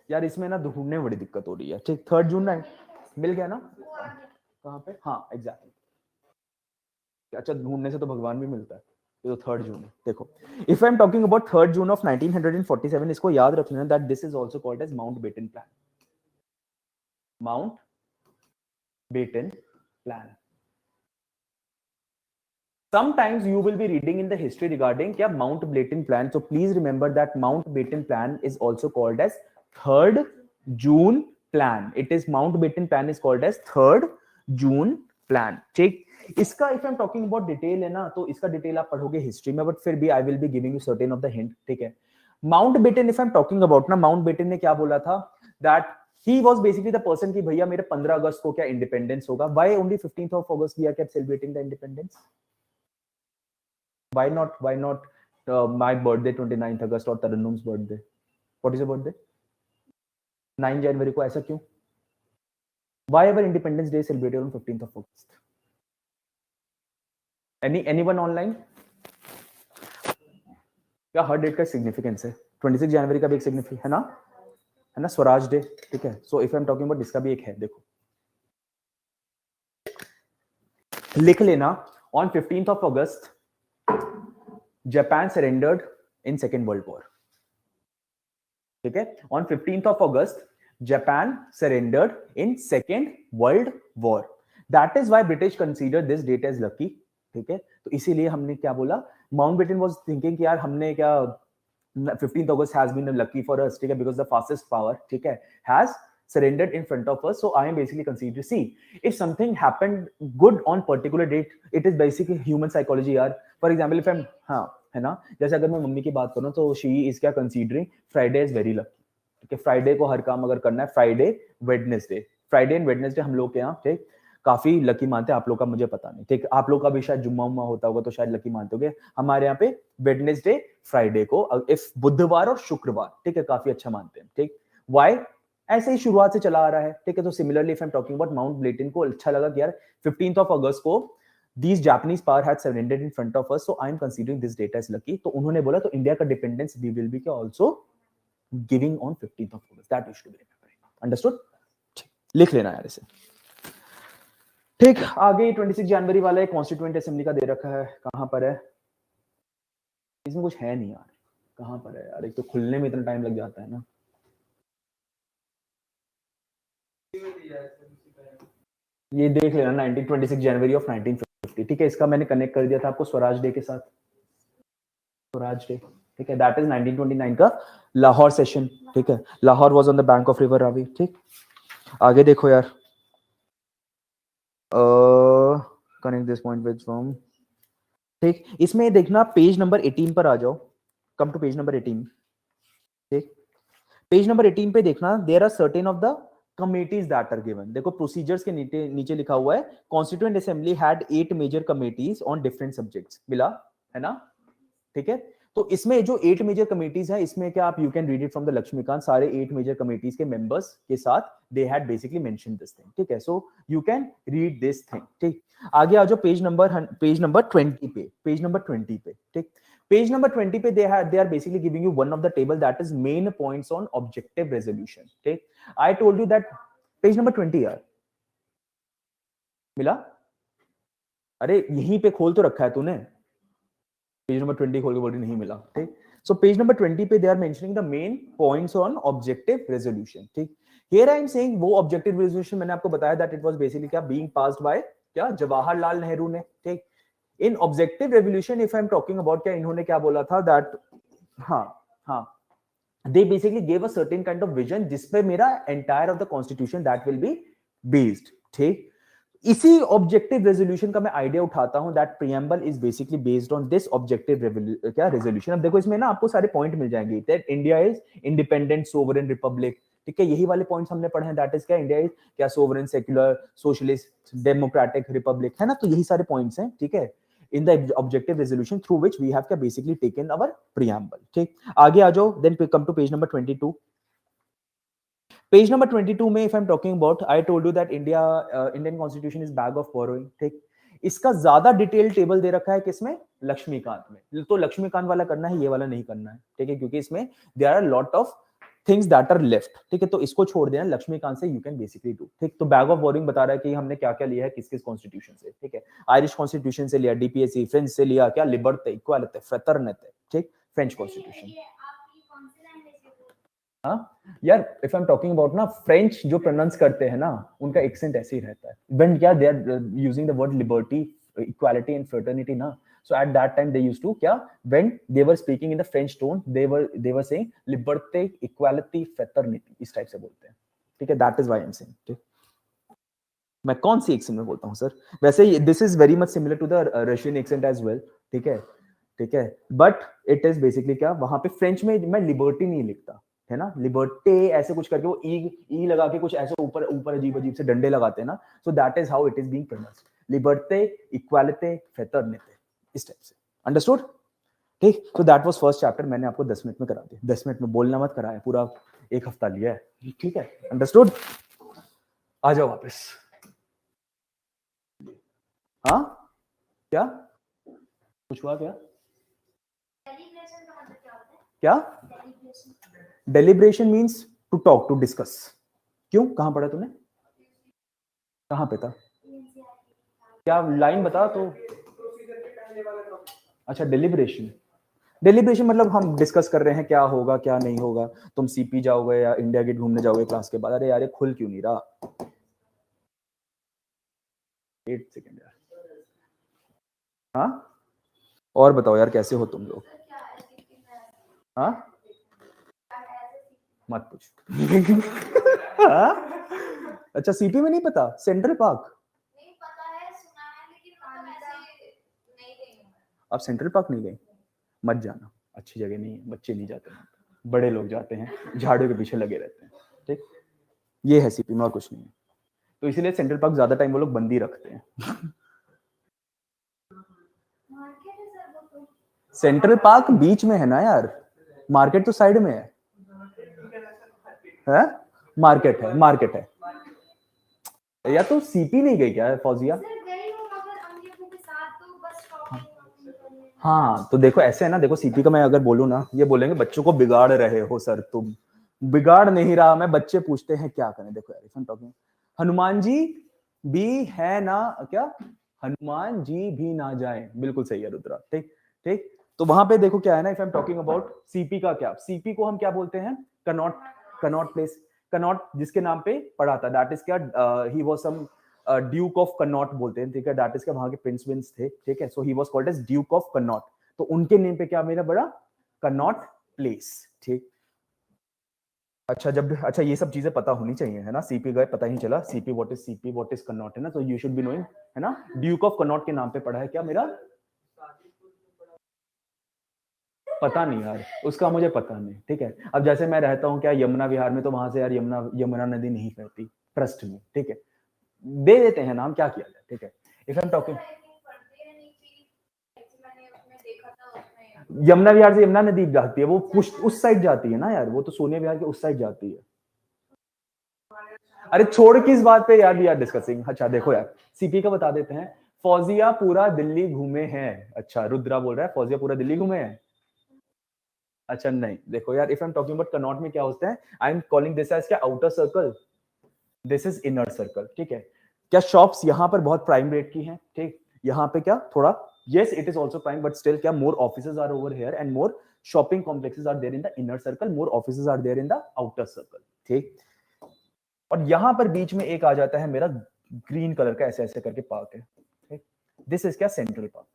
यार? इसमें ना ढूंढने में बड़ी दिक्कत हो रही है, ठीक. 3 जून ना मिल गया ना, कहां पे? हाँ एग्जैक्टली. अच्छा, ढूंढने से तो भगवान भी मिलता है. ये तो 3 जून है, देखो. If I am talking about 3 June of 1947, इसको याद रखना that this is also called as Mountbatten plan. Mountbatten plan. Sometimes you will be reading in the history regarding क्या Mountbatten plan. So please remember that Mountbatten plan is also called as 3rd June plan. It is Mountbatten plan is called as 3rd June plan. ठीक. इसका if I'm talking about detail है ना, तो इसका detail आप पढ़ोगे history में, but फिर भी I will be giving you certain of the hint. ठीक है. Mountbatten if I'm talking about ना, Mountbatten ने क्या बोला था that he was basically the person कि भैया मेरे 15 अगस्त को क्या इंडिपेंडेंस होगा. Why only 15th of August we are kept celebrating the independence? Why not my birthday 29th August or Tarannum's birthday? What is your birthday? 9 January को, ऐसा क्यों? Why our Independence Day celebrated on 15th of August? Anyone online? क्या हर date का significance है? 26 जनवरी का भी एक significance है ना, स्वराज डे. ठीक है. So if I am talking about इसका भी एक है, देखो लिख लेना. On 15th of August Japan surrendered in second world war. ठीक है. On 15th of August Japan surrendered in Second World War. That is why British considered this date as lucky. ठीक है. तो इसीलिए हमने क्या बोला, Mountbatten was thinking कि यार हमने क्या 15th August has been lucky for us. ठीक है. Because the fastest power, ठीक है, has surrendered in front of us. So I am basically considered, see, if something happened good on particular date, it is basically human psychology यार. For example, if I'm हाँ है ना, जैसे अगर मैं mummy की बात करूँ तो she is क्या considering Friday is very lucky. ठीक है. फ्राइडे को हर काम अगर करना है, फ्राइडे एंड वेडनेसडे हम लोग के यहाँ ठीक काफी लकी मानते हैं. आप लोग का मुझे पता नहीं. ठीक. आप लोग का भी शायद जुम्मा उम्मा होता होगा तो शायद लकी मानते होगे. हमारे यहाँ पे वेडनेसडे फ्राइडे को, इफ बुधवार और शुक्रवार ठीक है काफी अच्छा मानते हैं. ठीक. वाई? ऐसे ही शुरुआत से चला आ रहा है. ठीक है. तो similarly if I am talking about Mountbatten को अच्छा लगा कि यार 15th of August को these Japanese power had surrendered in front of us, so I am considering this date as lucky. तो उन्होंने बोला तो इंडिया का dependence we will be also giving on 15th of August. That you should be remembering. Understood? लिख लेना यार इसे. ठीक. आगे 26 जनवरी वाला है, कॉन्स्टिट्यूएंट असेंबली का दे रखा है. कहां पर है? इसमें कुछ है नहीं यार. कहां पर है यार? एक तो खुलने में इतना टाइम लग जाता है ना. ये देख लेना 26 जनवरी ऑफ 1950. ठीक है. इसका मैंने कनेक्ट कर दिया था आपको स्वराज डे के साथ. स्वराज डे ठीक है. दैट इज 1929 का लाहौर सेशन. ठीक है. Lahore was on the bank of river Ravi. ठीक. आगे देखो यार, connect this point with from. ठीक. इसमें देखना पेज नंबर 18 पर आ जाओ. Come to page number 18. ठीक. पेज नंबर 18 पे देखना, there are certain of the committees that are given. देखो प्रोसीजर्स के नीचे लिखा हुआ है constituent assembly had 8 major committees on different subjects. मिला है ना. ठीक है. तो इसमें जो 8 मेजर कमिटीज है, इसमें क्या आप you can read it from the Laxmikanth. सारे 8 मेजर कमिटीज के मेंबर्स के साथ they had basically mentioned this thing. ठीक है. So you can read this thing. ठीक. आगे आ जाओ पेज नंबर 20 पे. पेज नंबर 20 पे. ठीक. पेज नंबर 20 पे they are basically giving you one of the table that is main points on objective resolution. ठीक. I told you that page number 20 यार मिला. अरे यहीं पे खोल तो रखा है तूने. पेज नंबर 20 खोल के बोल नहीं मिला. ठीक. सो पेज नंबर 20 पे they are mentioning the main points on objective resolution. ठीक. हियर आई एम सेइंग वो ऑब्जेक्टिव रेजोल्यूशन मैंने आपको बताया दैट इट वाज बेसिकली क्या बीइंग पास्ड बाय क्या जवाहरलाल नेहरू ने. ठीक. In objective revolution if I am talking about क्या इन्होंने क्या बोला था दैट हाँ they basically give a certain kind of vision जिस पे मेरा entire of the constitution that will be based. ठीक. इसी ऑब्जेक्टिव रेजोल्यूशन का मैं आइडिया उठाता हूं that preamble is basically based on this objective क्या रेजोल्यूशन. अब देखो इसमें ना आपको सारे पॉइंट मिल जाएंगे that India is independent sovereign Republic. ठीक है. यही वाले पॉइंट्स हमने पढ़े हैं. दैट इज क्या इंडिया इज क्या sovereign secular socialist democratic Republic है ना. तो यही सारे पॉइंट्स हैं. ठीक है. in the objective resolution through which we have basically taken our preamble. ठीक. आगे आ जाओ. then come to page number 22. Page number 22 में if I'm talking about I told you that Indian constitution is bag of borrowing. ठीक. इसका ज्यादा detail table दे रखा है किसमें? लक्ष्मीकांत में. तो लक्ष्मीकांत वाला करना है, ये वाला नहीं करना है. ठीक है. क्योंकि इसमें there are lot of things that are left. ठीक है. तो इसको छोड़ देना. लक्ष्मीकांत से you can basically do. ठीक. तो बैग ऑफ बोरिंग बता रहा है कि हमने क्या क्या लिया है किस किस कॉन्स्टिट्यूशन से. ठीक है. आयरिश कॉन्स्टिट्यूशन से लिया, डीपीएससी फ्रेंच से लिया क्या लिबर्टे इक्वालिटी फ्रेटर्निटी. ठीक. French constitution. हाँ यार if I am talking about ना फ्रेंच जो प्रोनाउंस करते हैं ना उनका एक्सेंट ऐसे ही रहता है. व्हेन क्या they are using the word liberty equality and fraternity ना. So at that time they used to क्या when they were speaking in the French tone they were saying liberté equality fraternity इस type से बोलते हैं. ठीक है, that is why I am saying, ठीक। मैं कौन सी एक्सेंट में बोलता हूँ सर? वैसे this is very much similar to the Russian accent as well, ठीक है, ठीक है, बट इट इज बेसिकली क्या, वहां पे फ्रेंच में मैं लिबर्टी नहीं लिखता है ना, लिबर्टे ऐसे कुछ करके वो ई लगा के कुछ ऐसे ऊपर ऊपर अजीब अजीब से डंडे लगाते हैं ना, so that is how it is being pronounced, liberte, equalite, fraternite, इस टाइप से, अंडरस्टूड, ठीक। तो दैट वाज फर्स्ट चैप्टर, मैंने आपको 10 मिनट में करा दिया, 10 मिनट में बोलना मत कराया, पूरा 1 हफ्ता लिया है, ठीक है, अंडरस्टूड। आ जाओ वापस। हाँ क्या कुछ हुआ क्या? क्या? Deliberation means to talk, to discuss. क्यों, कहां पढ़ा तूने, कहां पे था, क्या लाइन बता तो। अच्छा, डेलिब्रेशन, डेलिब्रेशन मतलब हम डिस्कस कर रहे हैं क्या होगा क्या नहीं होगा, तुम सीपी जाओगे या इंडिया गेट घूमने जाओगे क्लास के बाद, अरे यार ये खुल क्यों नहीं रहा, 8 सेकंड यार। हाँ और बताओ यार कैसे हो तुम लोग? हाँ मत पूछ। हाँ? अच्छा सीपी में नहीं पता, सेंट्रल पार्क नहीं पता है, सुना है लेकिन नहीं गई। आप सेंट्रल पार्क नहीं गए, मत जाना, अच्छी जगह नहीं है, बच्चे नहीं जाते हैं, बड़े लोग जाते हैं, झाड़ियों के पीछे लगे रहते हैं, ठीक। ये है सीपी में और कुछ नहीं है, तो इसीलिए सेंट्रल पार्क ज्यादा टाइम वो लोग बंद ही रखते हैं। सेंट्रल पार्क बीच में है ना यार, मार्केट तो साइड में है, मार्केट है, मार्केट है। या तो सीपी नहीं गई क्या फौजिया? हाँ तो देखो ऐसे है ना, देखो सीपी का मैं अगर बोलूँ ना, ये बोलेंगे बच्चों को बिगाड़ रहे हो सर तुम, बिगाड़ नहीं रहा मैं, बच्चे पूछते हैं क्या करें, देखो यार if I am talking, Hanuman ji भी है ना, क्या हनुमान जी भी ना जाए, बिल्कुल सही है रुद्रा, ठीक ठीक। तो वहां पे देखो क्या है ना, if I am talking about CP का, क्या सीपी को हम क्या बोलते हैं, कनॉट, कनॉट प्लेस, कनॉट जिसके नाम पे पढ़ा था, दैट इज क्या, he was some duke of Connaught बोलते हैं, ठीक है, दैट इज क्या वहां के प्रिंस विंस थे, ठीक है, so he was called as duke of Connaught, तो उनके नेम पे क्या मेरा बड़ा कनॉट प्लेस, ठीक। अच्छा जब, अच्छा ये सब चीजें पता होनी चाहिए है ना, सीपी गए पता ही चला, सीपी व्हाट इज कनॉट है ना, तो यू शुड बी नोइंग है ना, ड्यूक ऑफ कनॉट के नाम पे पढ़ा है क्या मेरा, पता नहीं यार उसका मुझे पता नहीं, ठीक है। अब जैसे मैं रहता हूँ क्या यमुना विहार में, तो वहां से यार यमुना नदी नहीं बहती, ट्रस्ट में, ठीक है, दे देते हैं नाम, क्या किया जाए, ठीक है। If I am talking, Yamuna Vihar से यमुना नदी जाती है, वो उस साइड जाती है ना यार, वो तो सोनिया विहार के उस साइड जाती है। अरे छोड़ किस बात पे यार, वी आर डिस्कसिंग। अच्छा देखो यार सीपी का बता देते हैं, फौजिया पूरा दिल्ली घूमे हैं, अच्छा रुद्रा बोल रहा है फौजिया पूरा दिल्ली घूमे हैं, अच्छा नहीं, देखो यार if I am talking about Connaught में क्या होता है, I am calling this as क्या, outer circle, this is inner circle, ठीक है। क्या शॉप्स यहाँ पर बहुत प्राइम रेट की हैं, ठीक, यहाँ पे क्या थोड़ा, yes it is also prime but still क्या more offices are over here and more shopping complexes are there in the inner circle, more offices are there in the outer circle, ठीक। और यहाँ पर बीच में एक आ जाता है मेरा ग्रीन कलर का ऐसे ऐसे करके पार्क है, ठीक, दिस इज क्या सेंट्रल पार्क।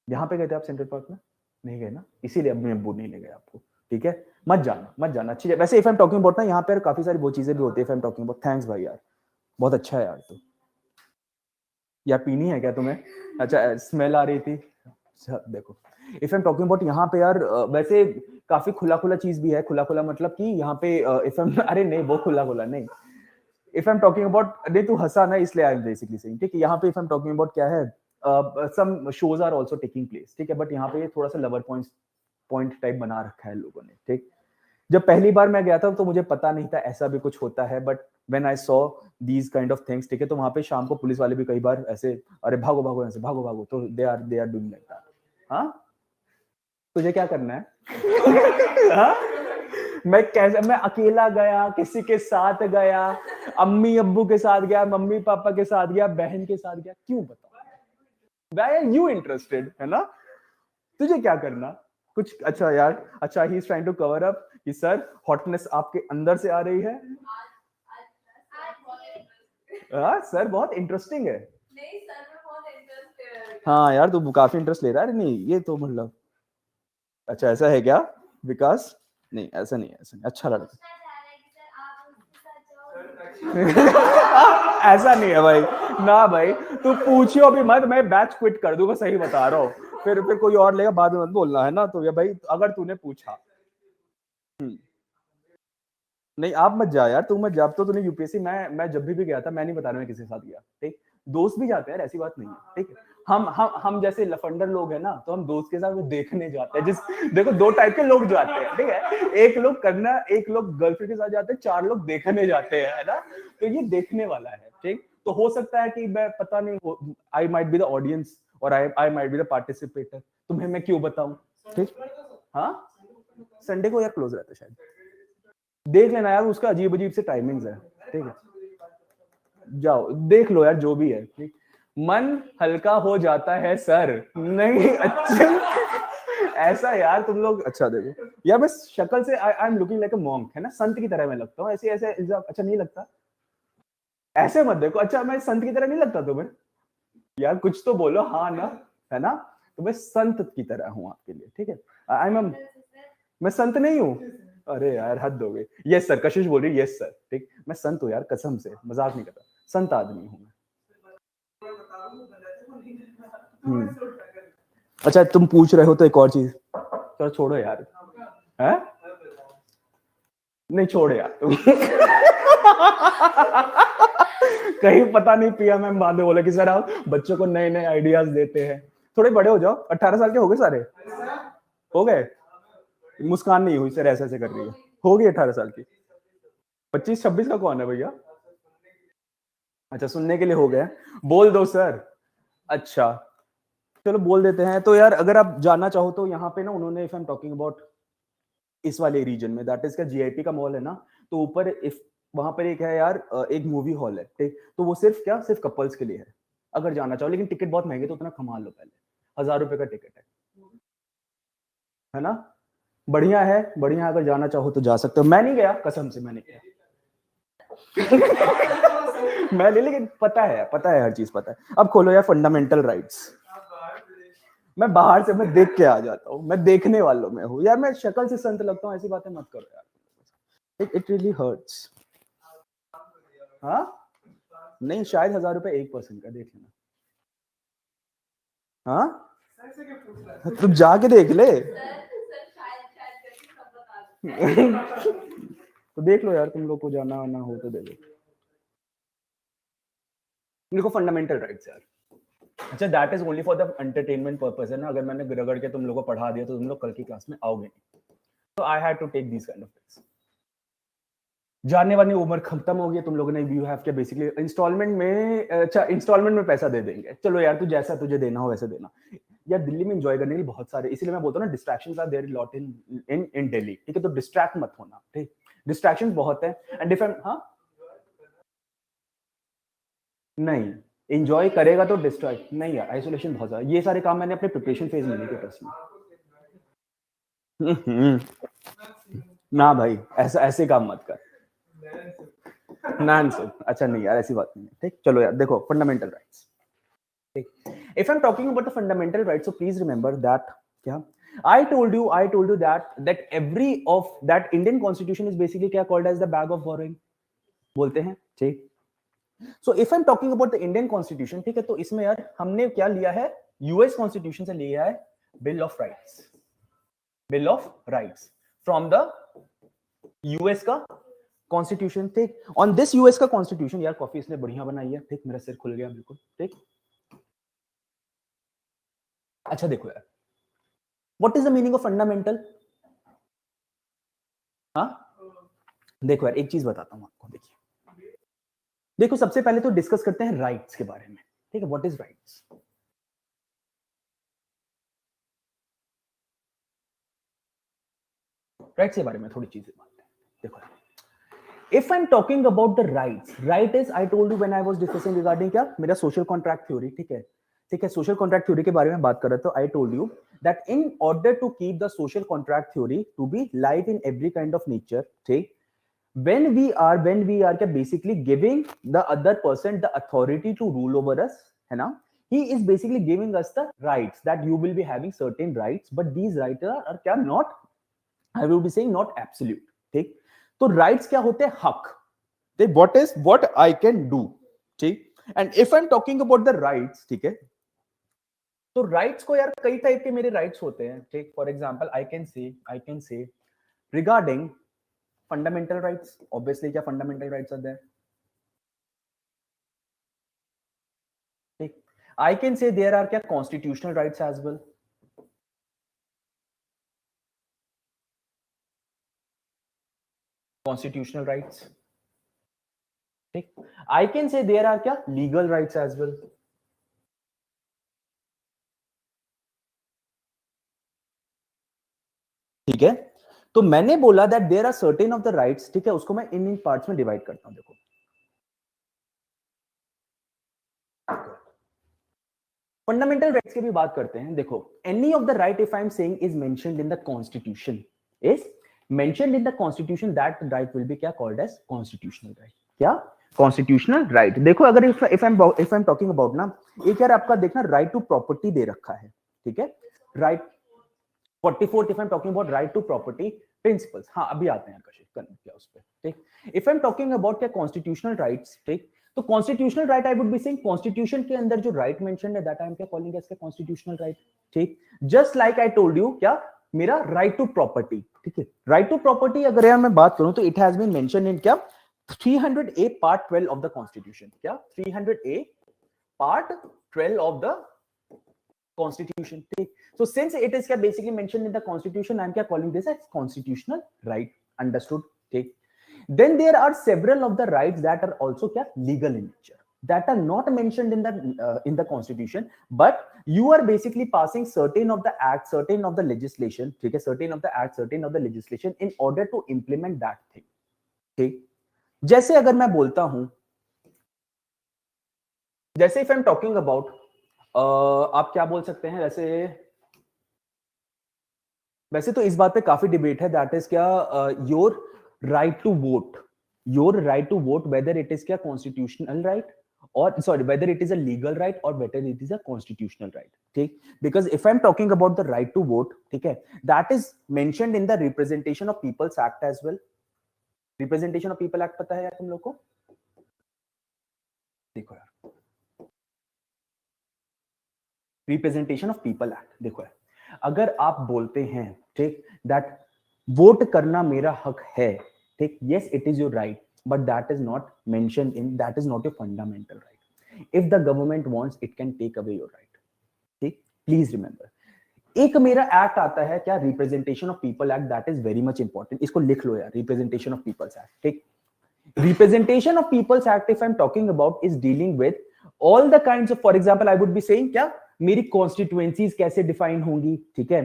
यहाँ पे गए थे आप सेंट्रल पार्क में, नहीं गए ना, इसीलिए अब मैं नहीं ले गया आपको, ठीक है, मत जाना अच्छी है। वैसे if I am talking about ना, यहाँ पे काफी सारी वो चीजें भी होती है, if I am talking about, thanks भाई यार, बहुत अच्छा है यार, तो या पीनी है क्या तुम्हें, अच्छा स्मेल आ रही थी, देखो if I am talking about यहाँ पे यार, वैसे काफी खुला खुला चीज भी है, खुला खुला मतलब कि यहाँ पे इफ आई एम, अरे नहीं वो खुला खुला नहीं, if I am talking about, नहीं तू हंसा ना इसलिए आई एम बेसिकली सेइंग, ठीक है, यहाँ पे if I am talking about क्या है, some shows are also taking place, ठीक है, बट यहाँ पे ये थोड़ा सा लवर पॉइंट टाइप बना रखा है लोगों ने, ठीक। जब पहली बार मैं गया था तो मुझे पता नहीं था ऐसा भी कुछ होता है, but when I saw these kind of things, ठीक है, तो वहां पे शाम को पुलिस वाले भी कई बार ऐसे, अरे भागो भागो यहाँ से, भागो भागो, तो they are doing like that. हाँ तुझे क्या करना है? हाँ? मैं अकेला गया, किसी के साथ गया, अम्मी अब्बू के साथ गया, मम्मी पापा के साथ गया, बहन के साथ गया, क्यों बताओ, व्हाई आर यू इंटरेस्टेड, है ना, तुझे क्या करना कुछ, अच्छा यार, अच्छा he is trying to cover up कि सर हॉटनेस आपके अंदर से आ रही है, हाँ सर बहुत इंटरेस्टिंग है, नहीं सर मैं बहुत इंटरेस्टेड, हाँ यार तू काफी इंटरेस्ट ले रहा है, नहीं ये तो मतलब, अच्छा ऐसा है क्या विकास, नहीं ऐसा नहीं है, ऐसा नहीं, अच्छा लड़का ऐसा नहीं है भाई, ना भाई तू पूछियो भी मत, मैं बैच क्विट कर दूंगा, सही बता रहा हूँ, फिर कोई और लेगा, बाद में मत बोलना है ना, तो ये भाई अगर तूने पूछा। नहीं आप मत जा यार, तू मत जा, अब तो तूने यूपीएससी, मैं जब भी गया था, मैं नहीं बता रहा मैं किसी के साथ गया, ठीक, दोस्त भी जाते हैं यार, ऐसी बात नहीं है, ठीक है, हम जैसे लफंडर लोग हैं ना, तो हम दोस्त के साथ वो देखने जाते हैं, जिस देखो दो टाइप के लोग जाते हैं, ठीक है, एक लोग करना, एक लोग गर्लफ्रेंड के साथ जाते हैं, 4 लोग देखने जाते हैं, है ना, तो ये देखने वाला है, ठीक, तो हो सकता है कि मैं पता नहीं, I might be the audience और I might be the participator, तुम्हें मैं क्यों बताऊं, ठीक, हाँ संडे को यार क्लोज रहता है शायद, देख लेना यार, उसका अजीब अजीब से टाइमिंग्स है, ठीक है, जाओ देख लो यार, जो भी है, ठीक, मन हल्का हो जाता है सर, नहीं अच्छा ऐसा यार तुम लोग, अच्छा देखो यार, मैं शक्ल से I am looking like a monk, है ना, संत की तरह मैं लगता हूँ, ऐसे ऐसे अच्छा नहीं लगता, ऐसे मत देखो, अच्छा मैं संत की तरह नहीं लगता तुम्हें, यार कुछ तो बोलो, हाँ ना, है ना, तो मैं संत की तरह हूँ आपके लिए, ठीक है, आई एम, मैं संत नहीं हूँ, अरे यार हद हो गई, यस सर, कशिश बोल रही, यस सर, ठीक, मैं संत हूँ यार, कसम से मजाक नहीं करता, संत आदमी हूँ मैं। अच्छा तुम पूछ रहे हो तो एक और चीज, चलो छोड़ो यार, है नहीं छोड़ो यार तुम कहीं पता नहीं पिया मैम बाद में बोला कि सर आप बच्चों को नए नए आइडियाज देते हैं, थोड़े बड़े हो जाओ, 18 साल के हो गए सारे, हो गए, मुस्कान नहीं हुई सर, ऐसे ऐसे कर रही है, होगी 18 साल की, 25-26 का कौन है भैया, अच्छा सुनने के लिए हो गया, बोल दो सर, अच्छा चलो बोल देते हैं, तो यार अगर आप जानना चाहो तो यहाँ पे ना उन्होंने, if I am talking about इस वाले रीजन में, दैट इज का जीआईपी का मॉल है ना, तो ऊपर इफ वहां पर एक है यार, एक मूवी हॉल है, ठीक, तो वो सिर्फ क्या, सिर्फ कपल्स के लिए है, अगर जाना चाहो, लेकिन टिकट बहुत महंगे, तो उतना कमा लो पहले, 1000 रुपए का टिकट है ना, बढ़िया है, बढ़िया, अगर जाना चाहो तो जा सकते हो, मैं नहीं गया कसम से, मैं नहीं गया मैं नहीं, लेकिन पता है हर चीज पता है, अब खोलो यार फंडामेंटल राइट्स, मैं बाहर से मैं देख के आ जाता हूँ, मैं देखने वालों में हूँ यार, मैं शक्ल से संत लगता हूँ, ऐसी बातें मत करो यार, इट रियली हर्ट्स, हाँ नहीं शायद 1000 रुपए एक पर्सन का, देख लेना, हाँ तुम जाके देख ले तो देख लो यार, तुम लोग को जाना आना हो तो देखो, देखो फंडामेंटल राइट्स यार, अच्छा that is only for the entertainment purpose है ना, अगर मैंने रगड़ के तुम लोगों को पढ़ा दिया तो तुम लोग कल की क्लास में आओगे नहीं, तो I had to take these kind of things, जानने वाली उम्र खत्म हो गई, तुम लोगों ने यू हैव क्या बेसिकली इंस्टॉलमेंट में, अच्छा इंस्टॉलमेंट में पैसा दे देंगे, चलो यार तू जैसा तुझे देना हो वैसे देना, यार दिल्ली में एंजॉय करने के लिए बहुत सारे, इसीलिए मैं बोलता हूँ ना, distractions are there lot in Delhi, ठीक है, तो डिस्ट्रैक्ट मत होना, ठीक, डिस्ट्रैक्शंस बहुत है, एंड डिफरेंट, हाँ नहीं एंजॉय करेगा तो डिस्ट्रैक्ट नहीं है, आइसोलेशन बहुत ज्यादा, ये सारे काम मैंने अपने प्रिपरेशन फेज में नहीं किए ट्रस्ट में ना भाई, ऐसा ऐसे काम मत कर, नॉनसेंस, अच्छा नहीं यार ऐसी बात नहीं है, ठीक, चलो यार देखो फंडामेंटल राइट्स, ठीक, if I am talking about the fundamental rights, so please remember that, क्या I told you that every of that Indian constitution is basically क्या called as the bag of borrowing बोलते हैं, ठीक, so if I am talking about the Indian constitution, ठीक है, तो इसमें यार हमने क्या लिया है, यूएस कॉन्स्टिट्यूशन से लिया है bill of rights, bill of rights from the US का कॉन्स्टिट्यूशन, ठीक, ऑन दिस यूएस का कॉन्स्टिट्यूशन, यार कॉफी इसने बढ़िया बनाई है, ठीक, मेरा सिर खुल गया बिल्कुल, ठीक, अच्छा देखो यार, what is the meaning of fundamental, हाँ देखो यार एक चीज बताता हूं आपको, देखिए देखो सबसे पहले तो डिस्कस करते हैं राइट्स के बारे में, ठीक है, व्हाट इज राइट्स, राइट्स के बारे में थोड़ी चीजें बात है, देखो if I'm talking about the rights, right is I told you when I was discussing regarding क्या मेरा social contract theory, ठीक है, ठीक है, social contract theory के बारे में बात कर रहे थे, I told you that in order to keep the social contract theory to be light in every kind of nature, ठीक, when we are क्या basically giving the other person the authority to rule over us, है ना, he is basically giving us the rights that you will be having certain rights, but these rights are क्या not I would be saying not absolute, ठीक। तो rights क्या होते हैं? हक, ठीक, what is what I can do, ठीक। And if I am talking about the rights, ठीक है, तो राइट्स को यार कई टाइप के मेरे राइट्स होते हैं, ठीक। For example I can say regarding fundamental rights, obviously क्या फंडामेंटल राइट्स आर देयर, ठीक। I can say there are क्या constitutional rights as well, constitutional rights, ठीक। I can say there are क्या लीगल राइट्स एज वेल, ठीक है। तो मैंने बोला that there are certain of the rights, ठीक है, उसको मैं इन पार्ट्स में डिवाइड करता हूं। देखो फंडामेंटल राइट्स की भी बात करते हैं। देखो any of the right if I am saying is mentioned in the constitution, is mentioned in the constitution, that right will be क्या कॉल्ड एज कॉन्स्टिट्यूशनल राइट। क्या? Constitutional right. देखो अगर if I am talking about ना, एक यार आपका देखना right to property दे रखा है, ठीक है, right 44th if I am talking about right to property principles. हाँ अभी आते हैं कशिश करने क्या उस पे, ठीक। If I am talking about क्या कॉन्स्टिट्यूशनल राइट्स, ठीक। तो constitutional right I would be saying constitution के अंदर जो राइट मेंशन्ड है दैट आई एम क्या कॉलिंग एज कॉन्स्टिट्यूशनल राइट, ठीक। Just like I told you क्या मेरा राइट टू प्रॉपर्टी, ठीक है। राइट टू प्रॉपर्टी अगर यार मैं बात करूं तो it has been mentioned in क्या 300A पार्ट 12 ऑफ द कॉन्स्टिट्यूशन, क्या 300A part 12 of the Constitution, ठीक। So since it is क्या basically mentioned in the Constitution, I am क्या calling this as constitutional right, understood, ठीक। Then there are several of the rights that are also क्या legal in nature, that are not mentioned in the Constitution, but you are basically passing certain of the acts, certain of the legislation, ठीक है, certain of the acts, certain of the legislation in order to implement that thing, ठीक। जैसे अगर मैं बोलता हूं, जैसे if I'm talking about आप क्या बोल सकते हैं, वैसे तो इस बात पे काफी डिबेट है, दैट इज क्या your right to vote, your right to vote whether it is क्या कॉन्स्टिट्यूशनल राइट और sorry whether it is a legal right और whether it is a constitutional right, ठीक। Because if I am talking about the right to vote, ठीक है, that is mentioned in the representation of peoples act as well. Representation of people act पता है यार तुम लोग को? देखो यार रिप्रेजेंटेशन ऑफ पीपल एक्ट, देखो यार अगर आप बोलते हैं, ठीक, दैट वोट करना मेरा हक है, ठीक, yes it is your right, but that is not mentioned in, that is not your fundamental right. If the government wants it can take away your right, ठीक। प्लीज रिमेंबर एक मेरा act आता है क्या representation of people act, that is very much important, इसको लिख लो यार, रिप्रेजेंटेशन ऑफ पीपल्स एक्ट, ठीक। Representation of peoples act if I am talking about is dealing with all the kinds of, for example I would be saying क्या मेरी constituencies कैसे define होंगी, ठीक है,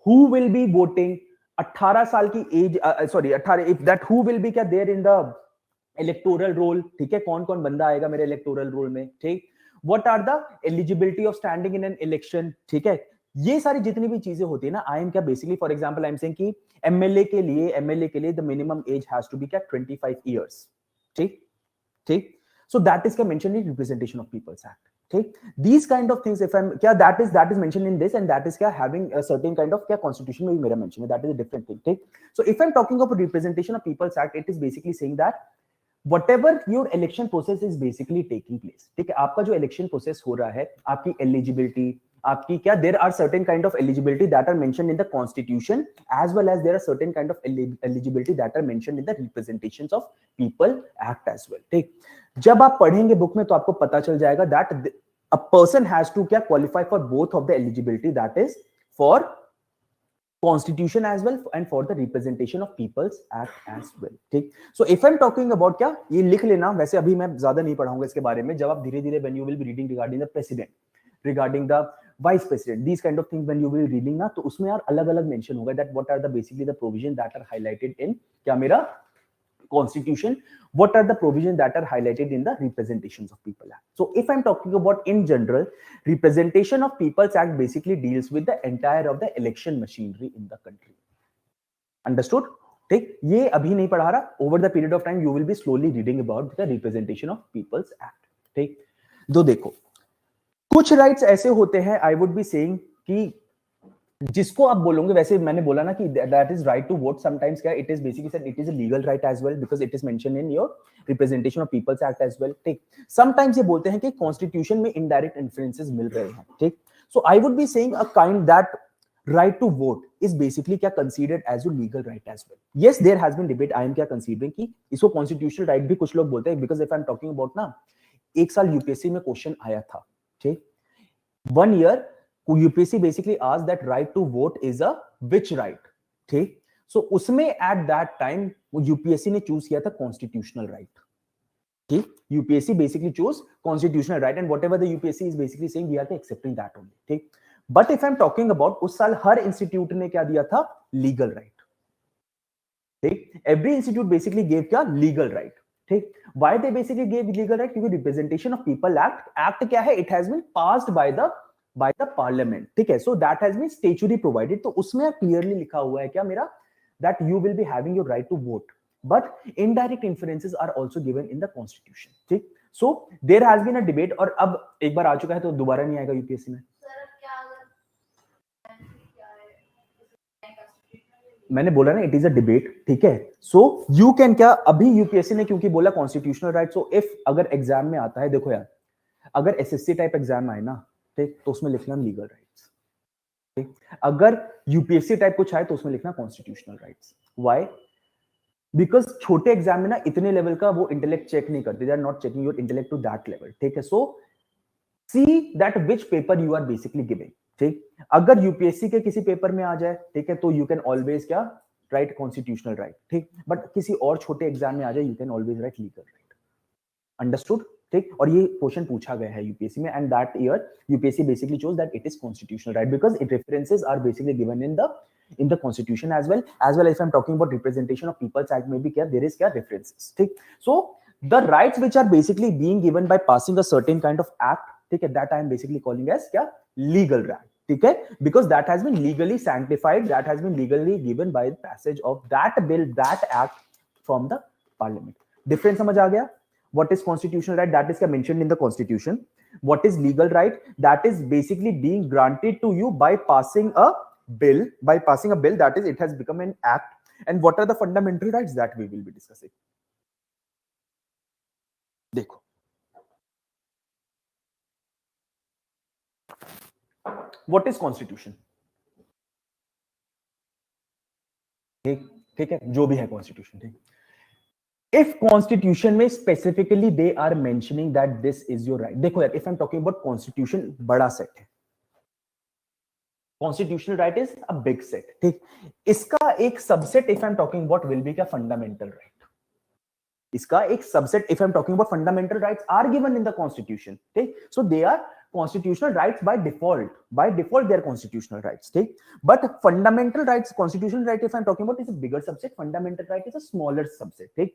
हु विल बी वोटिंग, 18 साल की age, sorry 18, if that who will be क्या there in the electoral roll, ठीक है, कौन कौन बंदा आएगा मेरे इलेक्टोरल रोल में, ठीक। What are the eligibility of standing in an election, ठीक है, ये सारी जितनी भी चीजें होती है ना, आई एम क्या basically for example I am saying कि एमएलए के लिए the minimum age has to be क्या 25 इयर्स, ठीक, ठीक। सो दैट इज क्या mention in representation of peoples act, ठीक। these kind of things if I'm क्या that is mentioned in this and that is क्या having a certain kind of क्या constitution में भी मेरा mention है, that is a different thing, ठीक। so if I'm talking about representation of people's act, it is basically saying that whatever your election process is basically taking place, ठीक है, आपका जो election process हो रहा है, आपकी eligibility, आपकी क्या there are certain kind of eligibility that are mentioned in the constitution as well as there are certain kind of eligibility that are mentioned in the representations of people act as well, ठीक। जब आप पढ़ेंगे book में तो आपको पता चल जाएगा that a person has to क्या qualify for both of the eligibility, that is for constitution as well and for the representation of people's act as well, ठीक। so if I'm talking about क्या ये लिख लेना, वैसे अभी मैं ज्यादा नहीं पढ़ाऊंगा इसके बारे में, जब आप धीरे धीरे when you will be reading regarding the president, regarding the vice president, these kind of things when you will be reading ना, तो उसमें यार अलग अलग मेंशन होगा that what are the basically the provision that are highlighted in क्या मेरा constitution, what are the provisions that are highlighted in the representations of people act. So if I'm talking about in general, representation of people's act basically deals with the entire of the election machinery in the country, understood, ठीक। ये अभी नहीं पढ़ा रहा, over the period of time you will be slowly reading about the representation of people's act, ठीक। दो देखो कुछ राइट्स ऐसे होते हैं, आई वुड बी सेइंग कि जिसको आप बोलोगे, वैसे मैंने बोला ना कि that is right to vote, sometimes क्या it is basically said it is a legal right as well because it is mention in your representation of peoples act as well, ठीक। समटाइम्स ये बोलते हैं कि कॉन्स्टिट्यूशन में indirect influences मिल रहे हैं, ठीक। So I would be saying a kind that right to vote is basically क्या considered as your legal right as well. Yes, there has been debate. I am क्या considering कि इसको constitutional right भी कुछ लोग बोलते हैं because if I'm talking about ना, एक साल यूपीएससी में क्वेश्चन आया था, ठीक। 1 year UPSC basically asked that right to vote is a which right, ठीक। सो उसमें at that time यूपीएससी ने चूज किया था constitutional right, ठीक। UPSC basically choose constitutional right and whatever the UPSC is basically saying we are accepting that only, ठीक। But if I am talking about उस साल हर इंस्टीट्यूट ने क्या दिया था, लीगल राइट, ठीक। एवरी इंस्टीट्यूट बेसिकली गेव क्या, लीगल राइट, ठीक। Why they basically gave legal right, क्योंकि रिप्रेजेंटेशन ऑफ पीपल एक्ट क्या है, it has been passed by the parliament, ठीक है। So that has been statutory provided, तो उसमें क्लियरली लिखा हुआ है क्या मेरा, that you will be having your right to vote, but indirect inferences are also given in the constitution, ठीक। so there has been a debate, और अब एक बार आ चुका है तो दोबारा नहीं आएगा यूपीएससी में। मैंने बोला ना इट इज अ डिबेट, ठीक है। सो यू कैन क्या, अभी यूपीएससी ने क्योंकि बोला कॉन्स्टिट्यूशनल राइट, सो इफ अगर एग्जाम में आता है, देखो यार, अगर एसएससी टाइप एग्जाम आए ना, ठीक, तो उसमें लिखना लीगल राइट्स, ठीक। अगर यूपीएससी टाइप कुछ आए तो उसमें लिखना कॉन्स्टिट्यूशनल राइट्स। व्हाई, बिकॉज छोटे एग्जाम में ना इतने लेवल का वो इंटेलेक्ट चेक नहीं करते, they are not checking your intellect to that level, ठीक है। So see that which paper you are basically giving, ठीक। अगर यूपीएससी के किसी पेपर में आ जाए, ठीक है, तो यू कैन ऑलवेज क्या राइट कॉन्स्टिट्यूशनल राइट, ठीक। बट किसी और छोटे एग्जाम में आ जाए, you can always write legal right. Understood, ठीक। और ये क्वेश्चन पूछा गया है यूपीएससी में, and that year UPSC basically chose that it is constitutional right because it references are basically given in the constitution as well if I'm talking about representation of people's act, maybe kya there is kya references, ठीक। so the rights which are basically being given by passing a certain kind of act, ठीक है, that I am basically calling as kya legal right, ठीक है, because that has been legally sanctified, that has been legally given by the passage of that bill, that act from the parliament। difference समझ आ गया? what is constitutional right, that is kya mentioned in the constitution। what is legal right, that is basically being granted to you by passing a bill, that is it has become an act। and what are the fundamental rights that we will be discussing। देखो, what is constitution, ठीक, ठीक है, जो भी है constitution, ठीक। If constitution में specifically they are mentioning that this is your right, देखो यार, if I am talking about constitution बड़ा सेट है, constitutional right is a big set, ठीक। इसका एक subset if I am talking about will be क्या fundamental right, इसका एक subset if I am talking about fundamental rights are given in the constitution, ठीक। So they are constitutional rights by default they are constitutional rights, ठीक। but fundamental rights, constitutional right if I'm talking about is a bigger subset, fundamental right is a smaller subset, ठीक।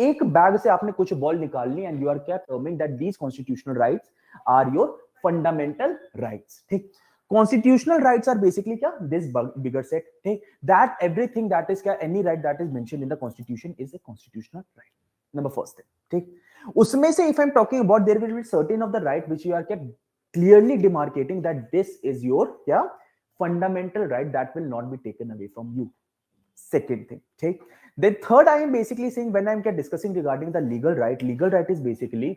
एक bag से आपने कुछ ball निकालनी and you are क्या terming that these constitutional rights are your fundamental rights, ठीक। constitutional rights are basically क्या this bigger set, ठीक। that everything that is क्या any right that is mentioned in the constitution is a constitutional right, number first thing, ठीक। उसमें से if I'm talking about there will be certain of the right which you are क्या clearly demarcating that this is your yeah fundamental right that will not be taken away from you। second thing, ठीक। then third I am basically saying when I am discussing regarding the legal right is basically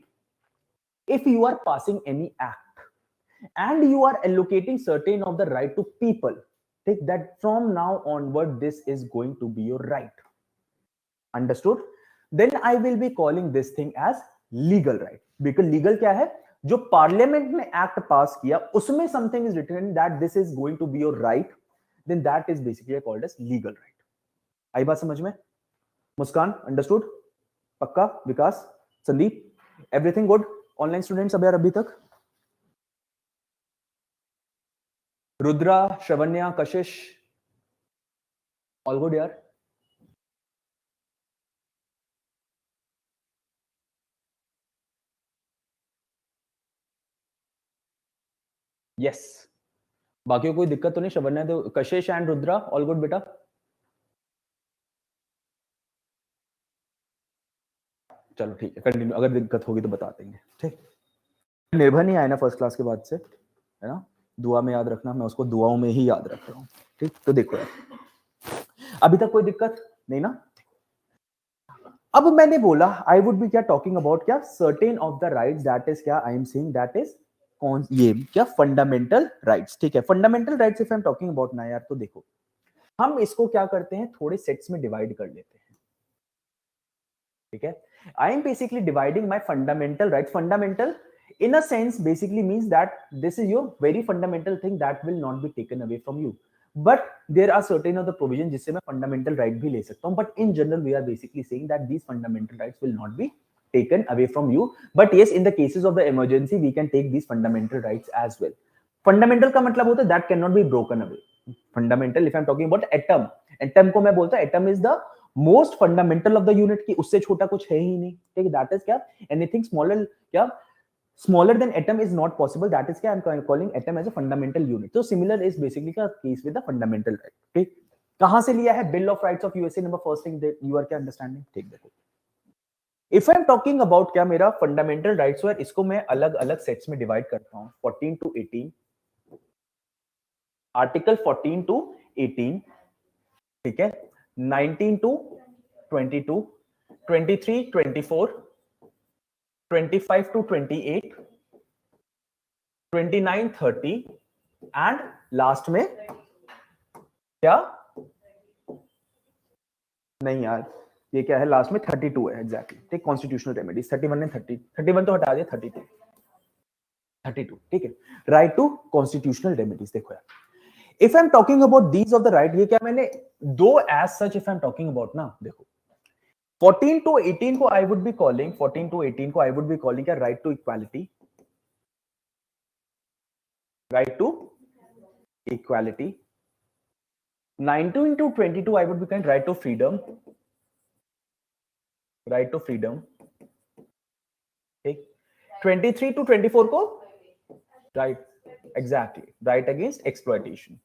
if you are passing any act and you are allocating certain of the right to people, take that from now onward this is going to be your right। understood, then I will be calling this thing as legal right because legal क्या है, जो parliament ने act pass किया उसमें something is written that this is going to be your right, then that is basically called as legal right. आई बात समझ में? मुस्कान अंडरस्टूड? पक्का? Vikas, Sandeep, everything good? Online students अब यार अभी तक? रुद्रा, श्रवण्या, कशिश, ऑल गुड यार? यस, बाकियों कोई दिक्कत तो नहीं? श्रवण्या, तो कशिश एंड रुद्रा ऑल गुड बेटा? चलो ठीक है, कंटिन्यू, अगर दिक्कत होगी तो बता देंगे, ठीक। निर्भर नहीं आया ना फर्स्ट क्लास के बाद से, है ना? दुआ में याद रखना, मैं उसको दुआओं में ही याद रख रहा हूँ, ठीक। तो देखो यार, अभी तक कोई दिक्कत नहीं ना। अब मैंने बोला आई वुड बी क्या टॉकिंग अबाउट क्या certain of the rights, that is क्या I am saying that is कौन, ये क्या फंडामेंटल राइट्स, ठीक है। Fundamental rights if I am talking about ना यार, तो देखो हम इसको क्या करते हैं, थोड़े सेट्स में डिवाइड कर लेते हैं, ठीक है। I am basically dividing my fundamental rights, fundamental in a sense basically means that this is your very fundamental thing that will not be taken away from you, but there are certain of the provisions जिससे मैं fundamental right भी ले सकता हूं, but in general we are basically saying that these fundamental rights will not be taken away from you, but yes in the cases of the emergency we can take these fundamental rights as well. Fundamental का मतलब होता है that cannot be broken away. Fundamental if I'm talking about atom, atom को मैं बोलता हूं atom is the most fundamental of the unit, की उससे छोटा कुछ है ही नहीं, ठीक है। that is क्या anything smaller, क्या smaller than atom is not possible, that is why I'm calling atom as a fundamental unit. So similar is basically the case with the fundamental right, ठीक। कहां से लिया है, bill of rights of USA number first thing that you are क्या understanding, ठीक। देखो if I am talking about क्या मेरा फंडामेंटल राइट्स है, इसको मैं अलग अलग सेट्स में डिवाइड करता हूं, 14 टू 18, आर्टिकल 14 टू 18, ठीक है, 19 टू 22, 23, 24, 25 to 28, 29, 30 एंड लास्ट में क्या, नहीं यार ये क्या है, लास्ट में 32 है एग्जैक्टली, ठीक। कॉन्स्टिट्यूशनल रेमेडीज 31 एंड 30, 31 तो हटा दिया, 32, 32, ठीक है। राइट टू कॉन्स्टिट्यूशनल रेमेडीज, देखो यार if I am talking about these of the right, ये क्या मैंने दो as such if I am talking about ना, देखो 14 टू 18 को I would be calling, 14 to 18 को आई वुड बी कॉलिंग क्या, right to equality, right to equality. 19 to 22 I would be kind right to freedom, right to freedom, ठीक। 23 to 24 को right, exactly, right against exploitation,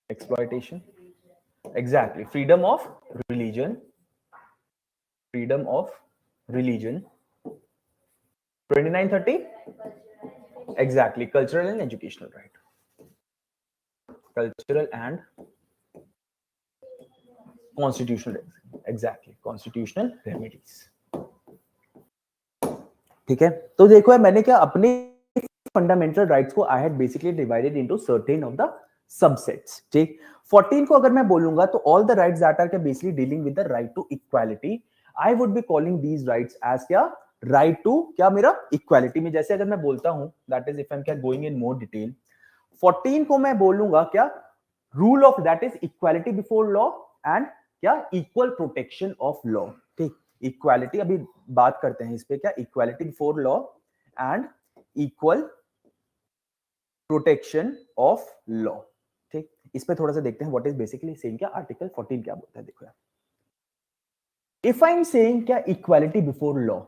exploitation, exactly, freedom of religion, freedom of religion, 29, 30, exactly, cultural and educational right, cultural and constitutional, exactly, constitutional remedies, ठीक है। तो देखो मैंने क्या अपने fundamental rights को I had basically divided into certain of the subsets, ठीक। 14 को अगर मैं बोलूंगा तो all the rights that are क्या basically dealing with the right to equality, I would be calling these rights as क्या राइट टू क्या मेरा इक्वालिटी में। जैसे अगर मैं बोलता हूं that is if I am क्या गोइंग इन मोर डिटेल, 14 को मैं बोलूंगा क्या rule of that is equality before law and क्या इक्वल प्रोटेक्शन ऑफ लॉ, ठीक। इक्वालिटी अभी बात करते हैं इस पे, क्या equality before law and equal protection of law, ठीक। इस पे थोड़ा सा देखते हैं व्हाट इज बेसिकली सेइंग क्या आर्टिकल 14 क्या बोलता है, देखो यार इफ आई एम सेइंग क्या equality before law,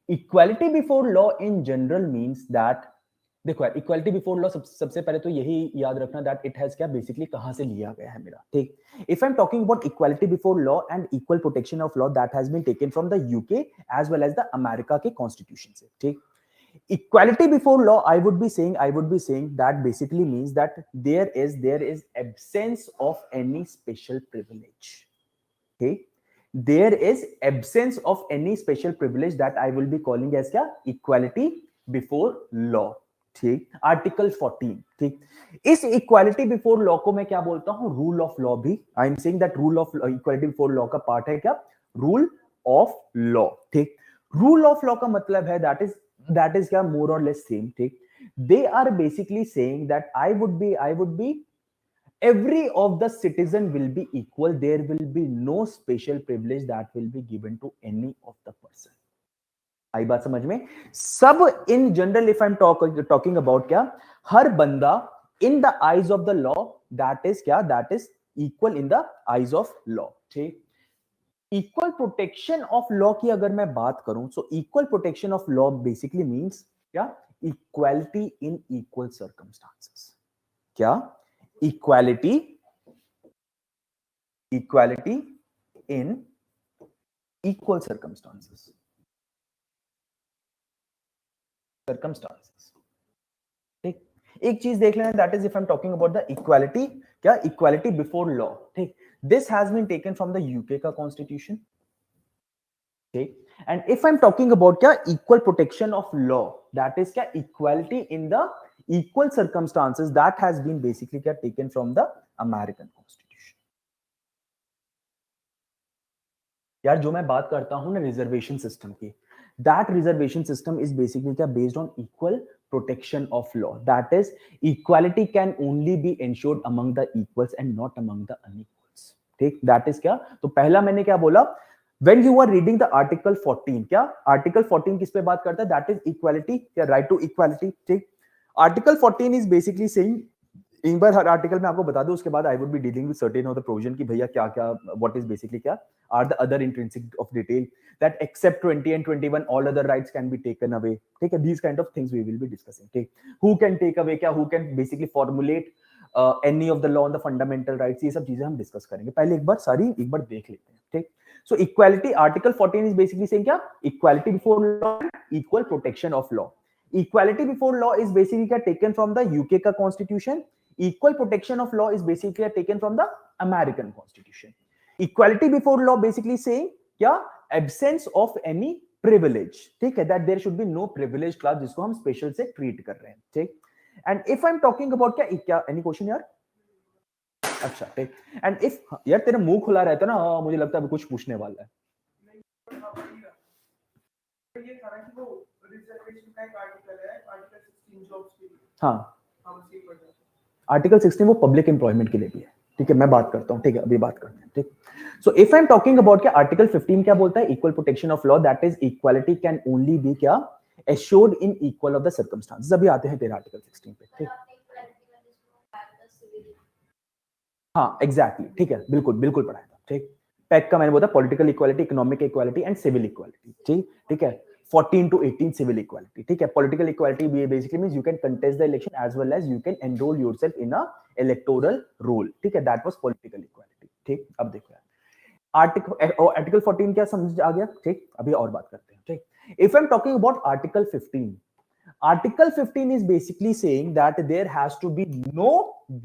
equality before law in general means that, देखो यार इक्वालिटी बिफोर लॉ सबसे पहले तो यही याद रखना दैट इट हैज क्या बेसिकली कहां से लिया गया है मेरा, ठीक। If I am talking about equality before law and equal protection of law, that has been taken from the UK as well as the America के कॉन्स्टिट्यूशन से, ठीक। Equality before law, I would be saying that basically means that there is absence of any special privilege, okay, there is absence of any special privilege that I will be calling as क्या equality before law, ठीक। Article 14, ठीक। इस equality before law को मैं क्या बोलता हूं, rule of law भी, आई am saying that rule of equality before law का पार्ट है क्या रूल ऑफ लॉ, ठीक। रूल ऑफ लॉ का मतलब है that is क्या more or less same, ठीक। they are basically saying that I would be every of the citizen will be equal, there will be no special privilege that will be given to any of the person। आई बात समझ में, सब in general if I am talking about क्या हर बंदा in the eyes of the law that is क्या that is equal in the eyes of law, ठीक। Equal protection of law की अगर मैं बात करूं, so equal protection of law basically means क्या इक्वालिटी इन इक्वल सर्कमस्टांसेस, क्या equality in equal circumstances, circumstances. ठीक, एक चीज देख लेना, that is if I'm talking about the equality, क्या equality before law. ठीक, this has been taken from the UK का constitution. ठीक, and if I'm talking about क्या equal protection of law, that is क्या equality in the equal circumstances, that has been basically क्या taken from the American constitution. यार जो मैं बात करता हूं ना रिजर्वेशन सिस्टम की, that reservation system is basically क्या based on equal protection of law. That is, equality can only be ensured among the equals and not among the unequals. ठीक, that is क्या, तो पहला मैंने क्या बोला, when you are reading the article 14, क्या article 14 किस पे बात करता है, that is equality, क्या right to equality. ठीक, article 14 is basically saying, एक बार हर आर्टिकल में आपको बता दूं, उसके बाद I would be dealing with certain of the provision कि भैया क्या क्या व्हाट इज बेसिकली क्या are the other intrinsic of detail that except 20 and 21 all other rights can be taken away. ठीक है, these kind of things we will be discussing. ठीक, who can take away क्या, who can basically formulate any of the law on the fundamental rights, ये सब चीजें हम discuss करेंगे. पहले एक बार सारी एक बार देख लेते हैं. ठीक, so equality, article 14 is basically saying क्या, equality before law, equal protection of law. Equality before law is basically क्या टेकन फ्रॉम द यूके का constitution. Equal protection of law is basically taken from the American Constitution. Equality before law basically saying क्या, absence of any privilege. ठीक है, that there should be no privileged class जिसको हम special से treat कर रहे हैं. ठीक, and if I'm talking about क्या any question यार? अच्छा ठीक, and if यार तेरा मुंह खुला रहता है ना, मुझे लगता है अभी कुछ पूछने वाला है. ये था कि वो रिजर्वेशन का एक आर्टिकल है, आर्टिकल 16 जॉब्स के लिए. हाँ, हम उसी पर आर्टिकल 16 वो पब्लिक एम्प्लॉयमेंट के लिए भी है. ठीक है, मैं बात करता हूं. ठीक है, अभी बात करते हैं. ठीक, so if I am talking about क्या, आर्टिकल 15 क्या बोलता है, equal protection of law, that is equality can only be क्या, assured in equal of the circumstances. अभी आते हैं तेरे आर्टिकल 16 पे. ठीक, हाँ एग्जैक्टली. ठीक है, बिल्कुल बिल्कुल पढ़ाया था. ठीक, पैक का मैंने बोला political equality, economic equality and civil equality. ठीक, ठीक है, 14 to 18 civil equality. ठीक है, political equality basically means you can contest the election as well as you can enroll yourself in a electoral role. ठीक है, that was political equality. ठीक, अब देखो यार article 14 क्या समझ आ गया. ठीक, अभी और बात करते हैं. ठीक, if I'm talking about article 15, article 15 is basically saying that there has to be no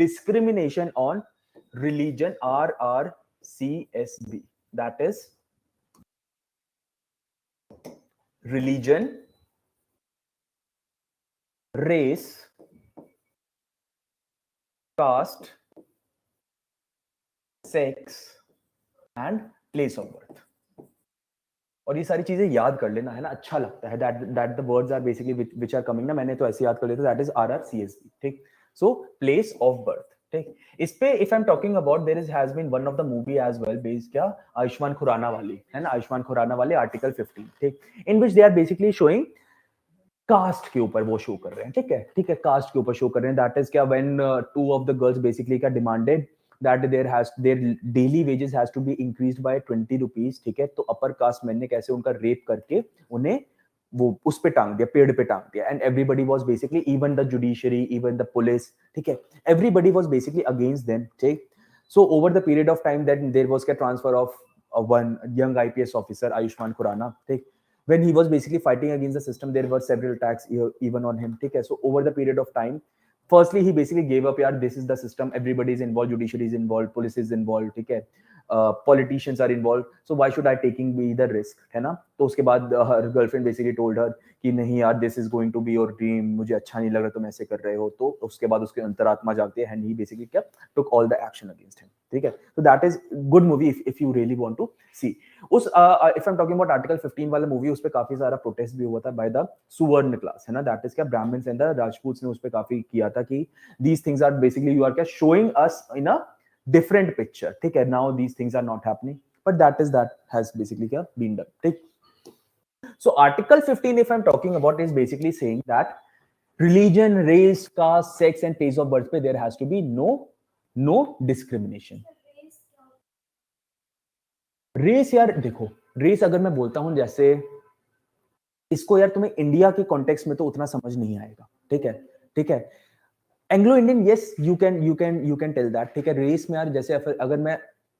discrimination on religion, RRCSB. That is religion, race, caste, sex and place of birth. और ये सारी चीजें याद कर लेना है ना, अच्छा लगता है. that the words are basically which are coming ना, मैंने तो ऐसे याद कर लिया था, that is RRCSB. ठीक, so place of birth. ठीक, इस पे if I'm talking about there has been one of the movie as well based क्या, आयुष्मान खुराना वाली है ना, आयुष्मान खुराना वाली आर्टिकल 15. ठीक, in which they are basically showing caste के ऊपर वो शो कर रहे हैं. ठीक है, ठीक है, कास्ट के ऊपर शो कर रहे हैं. दैट इज क्या, when two of the girls basically क्या demanded that their daily wages has to be increased by 20 rupees. ठीक है, तो अपर कास्ट मैन ने कैसे उनका रेप करके उन्हें वो उस पे टांग दिया, पेड़ पे टांग दिया. And everybody was basically, even the judiciary, even the police, ठीक है, everybody was basically against them. ठीक, so over the period of time that there was क्या transfer of one young IPS officer Ayushmann Khurrana. ठीक, when he was basically fighting against the system, there were several attacks even on him. Okay, so over the period of time, firstly he basically gave up. Yeah, this is the system, everybody is involved, judiciary is involved, police is involved. Okay, politicians are involved, so why should I taking be the risk, है ना. तो उसके बाद her girlfriend basically told her कि नहीं यार, this is going to be your dream, मुझे अच्छा नहीं लग रहा तुम ऐसे कर रहे हो. तो उसके बाद उसके अंतरात्मा जागती है and he basically क्या took all the action against him. ठीक है, so that is good movie if you really want to see. उस if I'm talking about article 15 वाला मूवी, उस पे काफी सारा प्रोटेस्ट भी हुआ था by the सुवर्ण क्लास, है ना. दैट इज क्या, ब्राह्मण्स एंड द राजपूत्स ने उस पे काफी किया था कि these things are basically you are क्या showing us in a different picture. ठीक है, now these things are not happening, but that has basically क्या been done. ठीक, so article 15 if I'm talking about is basically saying that religion, race, caste, sex and place of birth पे there has to be no discrimination. Race यार देखो, race अगर मैं बोलता हूं, जैसे इसको यार तुम्हें इंडिया के कॉन्टेक्स्ट में तो उतना समझ नहीं आएगा. ठीक है, ठीक है, Anglo Indian yes you can tell that. ठीक है, रेस में यार जैसे अगर मैं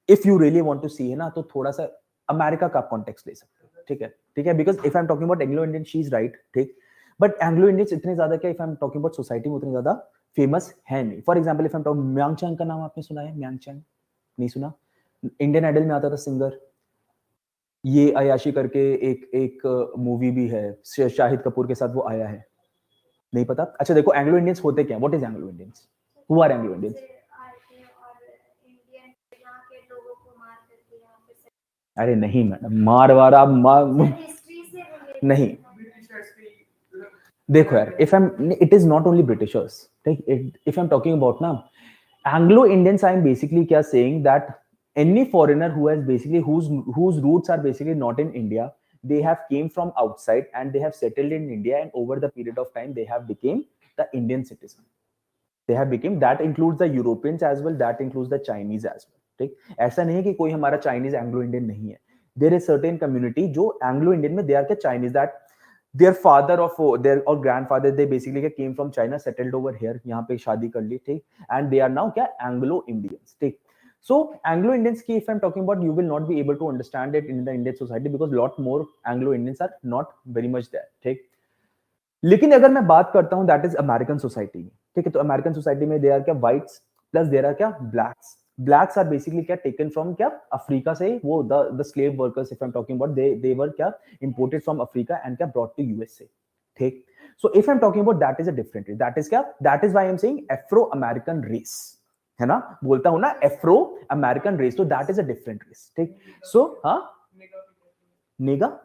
if you really want to see है ना, तो थोड़ा सा अमेरिका का कॉन्टेक्स्ट ले सकते हो. ठीक है, ठीक है, because if I am talking about Anglo Indian she is right. ठीक, बट एंग्लो इंडियंस इतने ज्यादा क्या, if I am talking about society में उतने ज्यादा फेमस है नहीं. For example if I am talking, Meiyang Chang का नाम आपने सुना है? म्यांग चैंग नहीं सुना? इंडियन आइडल में आता था सिंगर. ये अयाशी करके एक मूवी भी है शाहिद कपूर के साथ, वो आया है. नहीं पता? अच्छा देखो एंग्लो इंडियंस होते क्या, what is Anglo Indians, who are Anglo Indians? अरे नहीं मैडम, मारवाड़ा नहीं. देखो यार, if I am, it is not only Britishers, if I am talking about ना Anglo Indians, I am basically क्या saying that any foreigner who has basically whose roots are basically not in India, they have came from outside and they have settled in India, and over the period of time they have became the Indian citizen. They have become, that includes the Europeans as well, that includes the Chinese as well. ठीक, ऐसा नहीं है कि कोई हमारा Chinese Anglo Indian नहीं है. There is certain community जो एंग्लो इंडियन में, दे आर क्या Chinese, that their father or grandfather, they basically came from China, settled over here, यहाँ पे शादी कर ली, ठीक, and they are now क्या Anglo Indians, ठीक. So Anglo Indians की if I'm talking about, you will not be able to understand it in the Indian society because lot more Anglo Indians are not very much there, ठीक. लेकिन अगर मैं बात करता हूँ that is American society में, ठीक है, तो अमेरिकन सोसाइटी में दे आर क्या व्हाइट्स प्लस देर आर क्या ब्लैक्स. ब्लैक्स आर बेसिकली क्या टेकन फ्रॉम क्या अफ्रीका से, वो the slave workers if I am talking about, they were क्या इंपोर्टेड फ्रॉम अफ्रीका एंड क्या ब्रॉट टू यूएसए, ठीक. So if I am talking about that is a different race, that is क्या, that is why I am saying Afro American race, है ना, बोलता हूं ना Afro American race, तो that is a different race, ठीक. So हाँ, नेगा,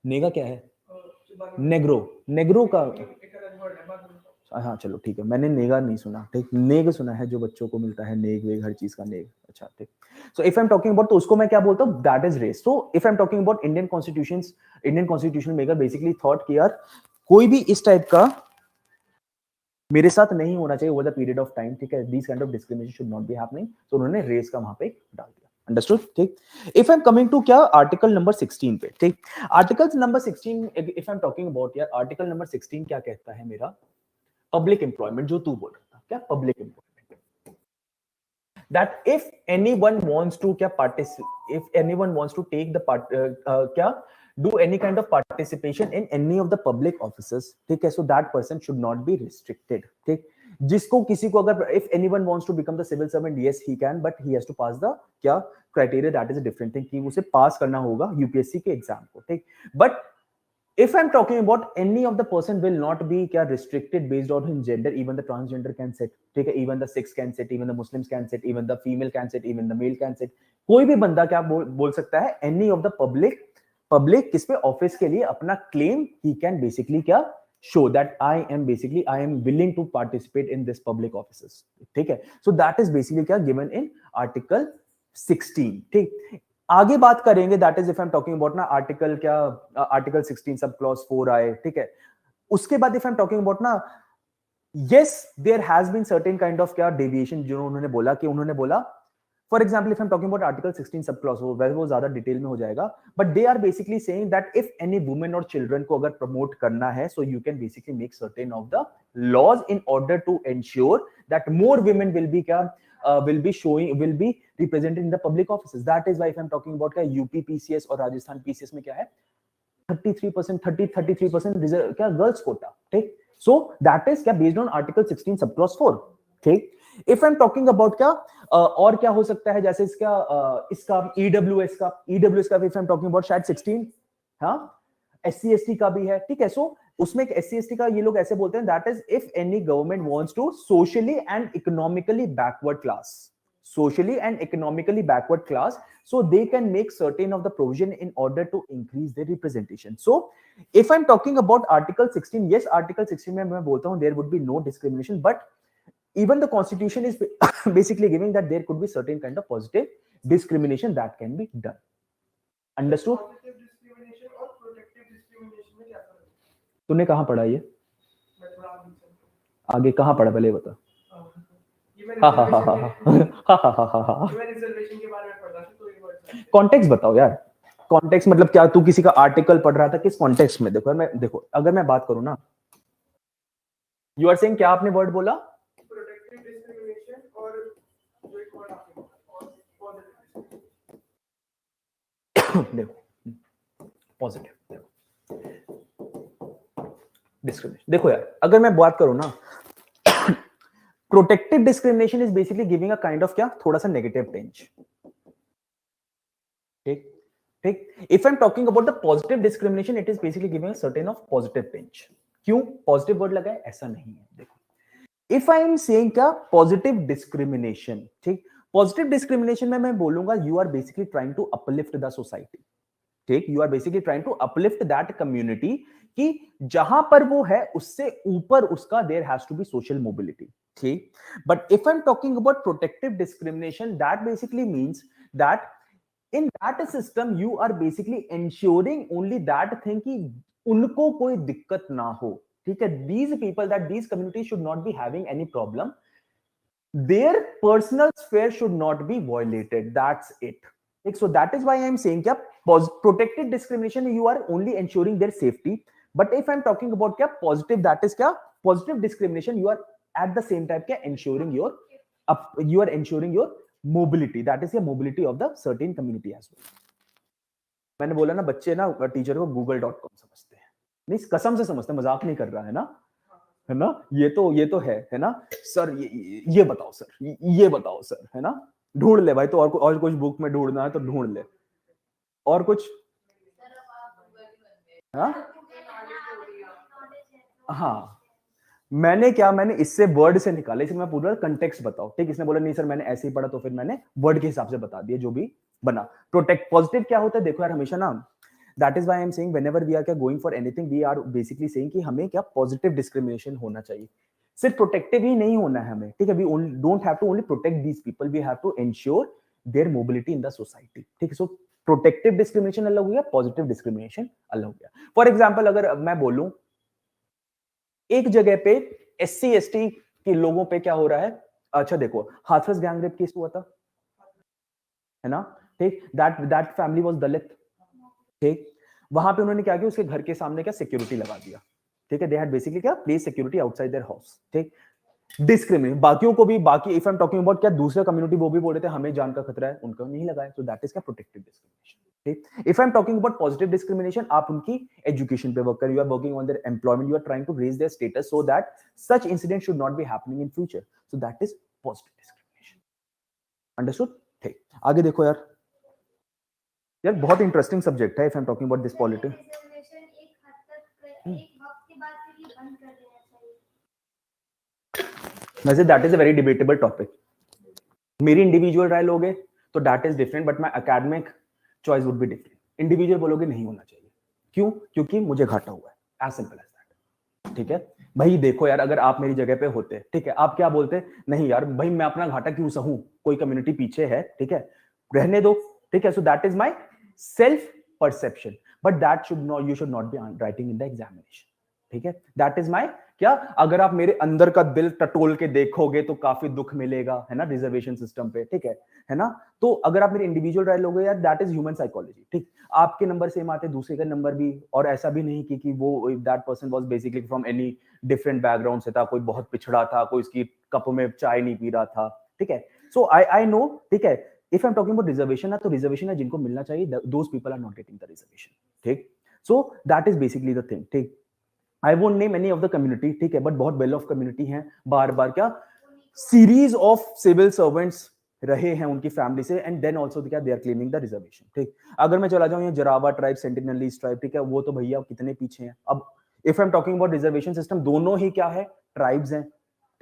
नेगा क्या है? नेग्रो, नेग्रो का, हाँ चलो ठीक है, मैंने नेगा नहीं सुना, ठीक. नेग सुना है, जो बच्चों को मिलता है नेग वेग, हर चीज का नेग, अच्छा ठीक. So if I am talking about, तो उसको मैं क्या बोलता हूँ, that is race. So if I am talking about Indian constitution maker basically thought कि यार कोई भी इस टाइप का मेरे साथ नहीं होना चाहिए over the period of time, ठीक है, this kind of discrimination should not be happening, तो उन्होंने रेस का वहां पे डाल दिया. अंडरस्टूड, ठीक. If I am coming to क्या आर्टिकल नंबर 16 पे, ठीक. Article number 16 if I am talking about, यार आर्टिकल नंबर 16 क्या कहता है मेरा, पब्लिक एम्प्लॉयमेंट, जो तू बोल रहा था क्या, public employment, that if anyone wants to क्या if anyone wants to take the part क्या do any kind of participation in any of the public offices, ठीक है, so that person should not be restricted, ठीक. जिसको किसी को अगर if anyone wants to become the civil servant, yes he can, but he has to pass the क्या criteria, that is a different thing, कि उसे पास करना होगा यूपीएससी के एग्जाम को, ठीक. But if I'm talking about any of the person will not be क्या restricted based on his gender, even the transgender can sit, ठीक है, even the Sikhs can sit, even the Muslims can sit, even the female can sit, even the male can sit, कोई भी बंदा क्या बोल सकता है, any of the public किस पे ऑफिस के लिए अपना claim he can basically क्या show that I am willing to participate in this public offices, ठीक है. So that is basically क्या given in article 16, ठीक. आगे बात करेंगे, that is if I am talking about ना आर्टिकल क्या, आर्टिकल 16 सब क्लॉज 4 आए, ठीक है. उसके बाद if I am talking about ना, yes there has been certain kind of क्या डेविएशन, जो उन्होंने बोला कि उन्होंने बोला, for example if I am talking about article 16 sub clause, वो ज्यादा डिटेल में हो जाएगा, but they are basically saying that if any women और चिल्ड्रन को अगर प्रमोट करना है, so you can basically make certain of the laws in order to ensure that more women will be क्या will be represented in the public offices. That is why if I'm talking about क्या UP PCS और Rajasthan PCS में क्या है 33% reserve क्या girls Kota, ठीक. So that is क्या based on article 16 sub clause 4, ठीक. If I am talking about क्या और क्या हो सकता है, जैसे इसका ईडब्ल्यूएस का if I am talking about शायद 16, हाँ, एससी एसटी का भी है, ठीक है. सो उसमें एक एससी एसटी का ये लोग ऐसे बोलते हैं, that is if any government wants to socially and economically backward class, so they can make certain of the provision in order to increase their representation. So if I'm talking about article 16, yes, article 16 में मैं बोलता हूं there would be no discrimination, but even the constitution is basically giving that there could be certain kind of positive discrimination that can be done. Understood? तूने कहाँ पढ़ा ये, आगे कहाँ पढ़ा पहले बता. कॉन्टेक्स्ट बताओ यार, कॉन्टेक्स्ट मतलब क्या, तू किसी का आर्टिकल पढ़ रहा था, किस कॉन्टेक्स्ट में. देखो अगर मैं बात करूं ना, यू आर सेइंग क्या, आपने वर्ड बोला प्रोटेक्टिव डिस्क्रिमिनेशन और जो एक वर्ड आपने देखो पॉजिटिव, देखो डिस्क्रिमिनेशन, देखो यार अगर मैं बात करूं ना, protective discrimination is basically giving a kind of क्या, थोड़ा सा नेगेटिव टेंज, ठीक ठीक। If I am talking about the positive discrimination, it is basically giving a certain of positive tinge. क्यों पॉजिटिव वर्ड लगा है, ऐसा नहीं है। देखो इफ आई एम सेइंग क्या, पॉजिटिव डिस्क्रिमिनेशन, ठीक, पॉजिटिव डिस्क्रिमिनेशन में मैं बोलूंगा you are basically trying to uplift the society, ठीक, you are basically trying to uplift that community, कि जहां पर वो है उससे ऊपर उसका there has to be social mobility, ठीक। But if I am talking about protective discrimination, that basically means that in that system you are basically ensuring only that thing कि उनको कोई दिक्कत ना हो, ठीक है। these people, that these communities should not be having any problem, their personal sphere should not be violated, that's it, so that is why I am saying क्या, protected discrimination you are only ensuring their safety, but if I am talking about क्या positive, that is क्या, positive discrimination you are at the same time क्या ensuring your you are ensuring your mobility, that is the mobility of the certain community as well। मैंने बोला ना बच्चे ना teacher को google.com समझते हैं, नहीं कसम से समझते हैं, मजाक नहीं कर रहा है ना, ये तो है ना सर, ये बताओ सर, ये बताओ सर, है ना, ढूंढ ले भाई, तो और कुछ बुक में ढूंढना है तो ढूंढ ले, और कुछ, हाँ मैंने इससे वर्ड से निकाला, इसलिए मैं पूरा कंटेक्स्ट बताओ, ठीक। इसने बोला नहीं सर मैंने ऐसे ही पढ़ा, तो फिर मैंने वर्ड के हिसाब से बता दिया जो भी बना। प्रोटेक्ट पॉजिटिव क्या होता है, देखो यार हमेशा ना, that is why I am saying whenever we are क्या going for anything, we are basically saying कि हमें क्या पॉजिटिव डिस्क्रिमिनेशन होना चाहिए, सिर्फ प्रोटेक्टिव ही नहीं होना है हमें, ठीक है। We don't have to only protect these people, we have to ensure their mobility in the society, ठीक है। सो प्रोटेक्टिव डिस्क्रिमिनेशन अलग हो गया, पॉजिटिव डिस्क्रिमिनेशन अलग हो गया। फॉर एग्जाम्पल अगर मैं बोलूं एक जगह पे SC ST के लोगों पे क्या हो रहा है, अच्छा देखो हाथरस गैंग रेप केस हुआ था, है ना, ठीक, दैट फैमिली वाज दलित, ठीक, वहां पे उन्होंने क्या किया, उसके घर के सामने क्या सिक्योरिटी लगा दिया, ठीक है। दे हैड बेसिकली क्या place security outside their house, ठीक। डिस्क्रिमिनेट बाकियों को भी, बाकी if I am talking about क्या दूसरा कम्युनिटी, वो भी बोल रहे थे हमें जान का खतरा है, उनको नहीं लगाया, सो दैट इज क्या प्रोटेक्टिव डिस्क्रिमिनेशन, ठीक। If I am talking about positive discrimination, आप उनकी एजुकेशन पे वर्क कर, you are working on their employment, you are trying to raise their status so that such incident should not be happening in future, so that is positive discrimination. Understood, ठीक। आगे देखो यार बहुत interesting subject है if I am talking about this politics. वैसे that is a very debatable topic, मेरी individual राय लोगे तो that is different, but my academic choice would be different. Individual बोलोगे नहीं होना चाहिए, क्यों, क्योंकि मुझे घाटा हुआ है, एज सिंपल एज दैट, ठीक है। भाई देखो यार अगर आप मेरी जगह पे होते, ठीक है, आप क्या बोलते, नहीं यार भाई मैं अपना घाटा क्यों सहूं, कोई कम्युनिटी पीछे है, ठीक है, रहने दो, ठीक है। So that is my self perception, but that should not, you should not be writing in the examination, ठीक है। दैट इज माय क्या, अगर आप मेरे अंदर का दिल टटोल के देखोगे तो काफी दुख मिलेगा, है ना, रिजर्वेशन सिस्टम पे, ठीक है ना। तो अगर आप मेरी इंडिविजुअल राय लोगे यार, दैट इज ह्यूमन साइकोलॉजी, ठीक। आपके नंबर सेम आते, दूसरे का नंबर भी, और ऐसा भी नहीं कि वो that person was basically from any different background से था, कोई बहुत पिछड़ा था, कोई इसकी कप में चाय नहीं पी रहा था, ठीक है। सो आई नो, ठीक है, if I am talking about reservation है, तो रिजर्वेशन है जिनको मिलना चाहिए, those people are not getting the reservation, ठीक। So that is basically the thing, ठीक। I won't name any of the community, ठीक है, बट बहुत वेल ऑफ कम्युनिटी है, बार बार क्या सीरीज ऑफ सिविल सर्वेंट्स रहे हैं उनकी फैमिली से, एंड देन आल्सो क्या they are claiming the reservation, ठीक। अगर मैं चला जाऊं ये जरावा ट्राइब, सेंटिनलीज ट्राइब, ठीक है, वो तो भैया कितने पीछे हैं। अब if I am talking about reservation system, दोनों ही क्या है, ट्राइब्स हैं,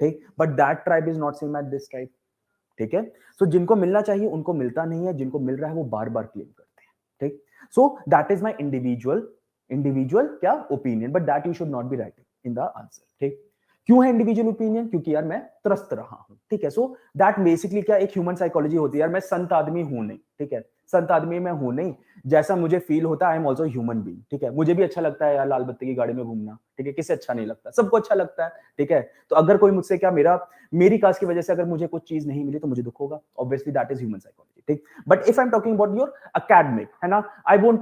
ठीक, but that tribe is not same at this tribe, ठीक है। सो जिनको मिलना चाहिए उनको मिलता नहीं है, जिनको मिल रहा है वो बार बार क्लेम करते हैं, ठीक। So that is my individual क्या opinion, but that you should not be writing in the answer, ठीक। क्यों है इंडिविजुअल ओपिनियन, क्योंकि यार मैं त्रस्त रहा हूं, ठीक है। सो दैट बेसिकली क्या एक ह्यूमन साइकोलॉजी होती है, यार मैं संत आदमी हूं नहीं, ठीक है, संत आदमी मैं हूं नहीं, जैसा मुझे फील होता है I am also human being, ठीक है। मुझे भी अच्छा लगता है यार लाल बत्ती की गाड़ी में घूमना, ठीक है, किसे अच्छा नहीं लगता, सबको अच्छा लगता है, ठीक है। तो अगर कोई मुझसे क्या मेरी कास्ट की वजह से अगर मुझे कुछ चीज नहीं मिली तो मुझे दुख होगा, obviously that is human psychology, ठीक। But if I am talking about your academic, है ना, I won't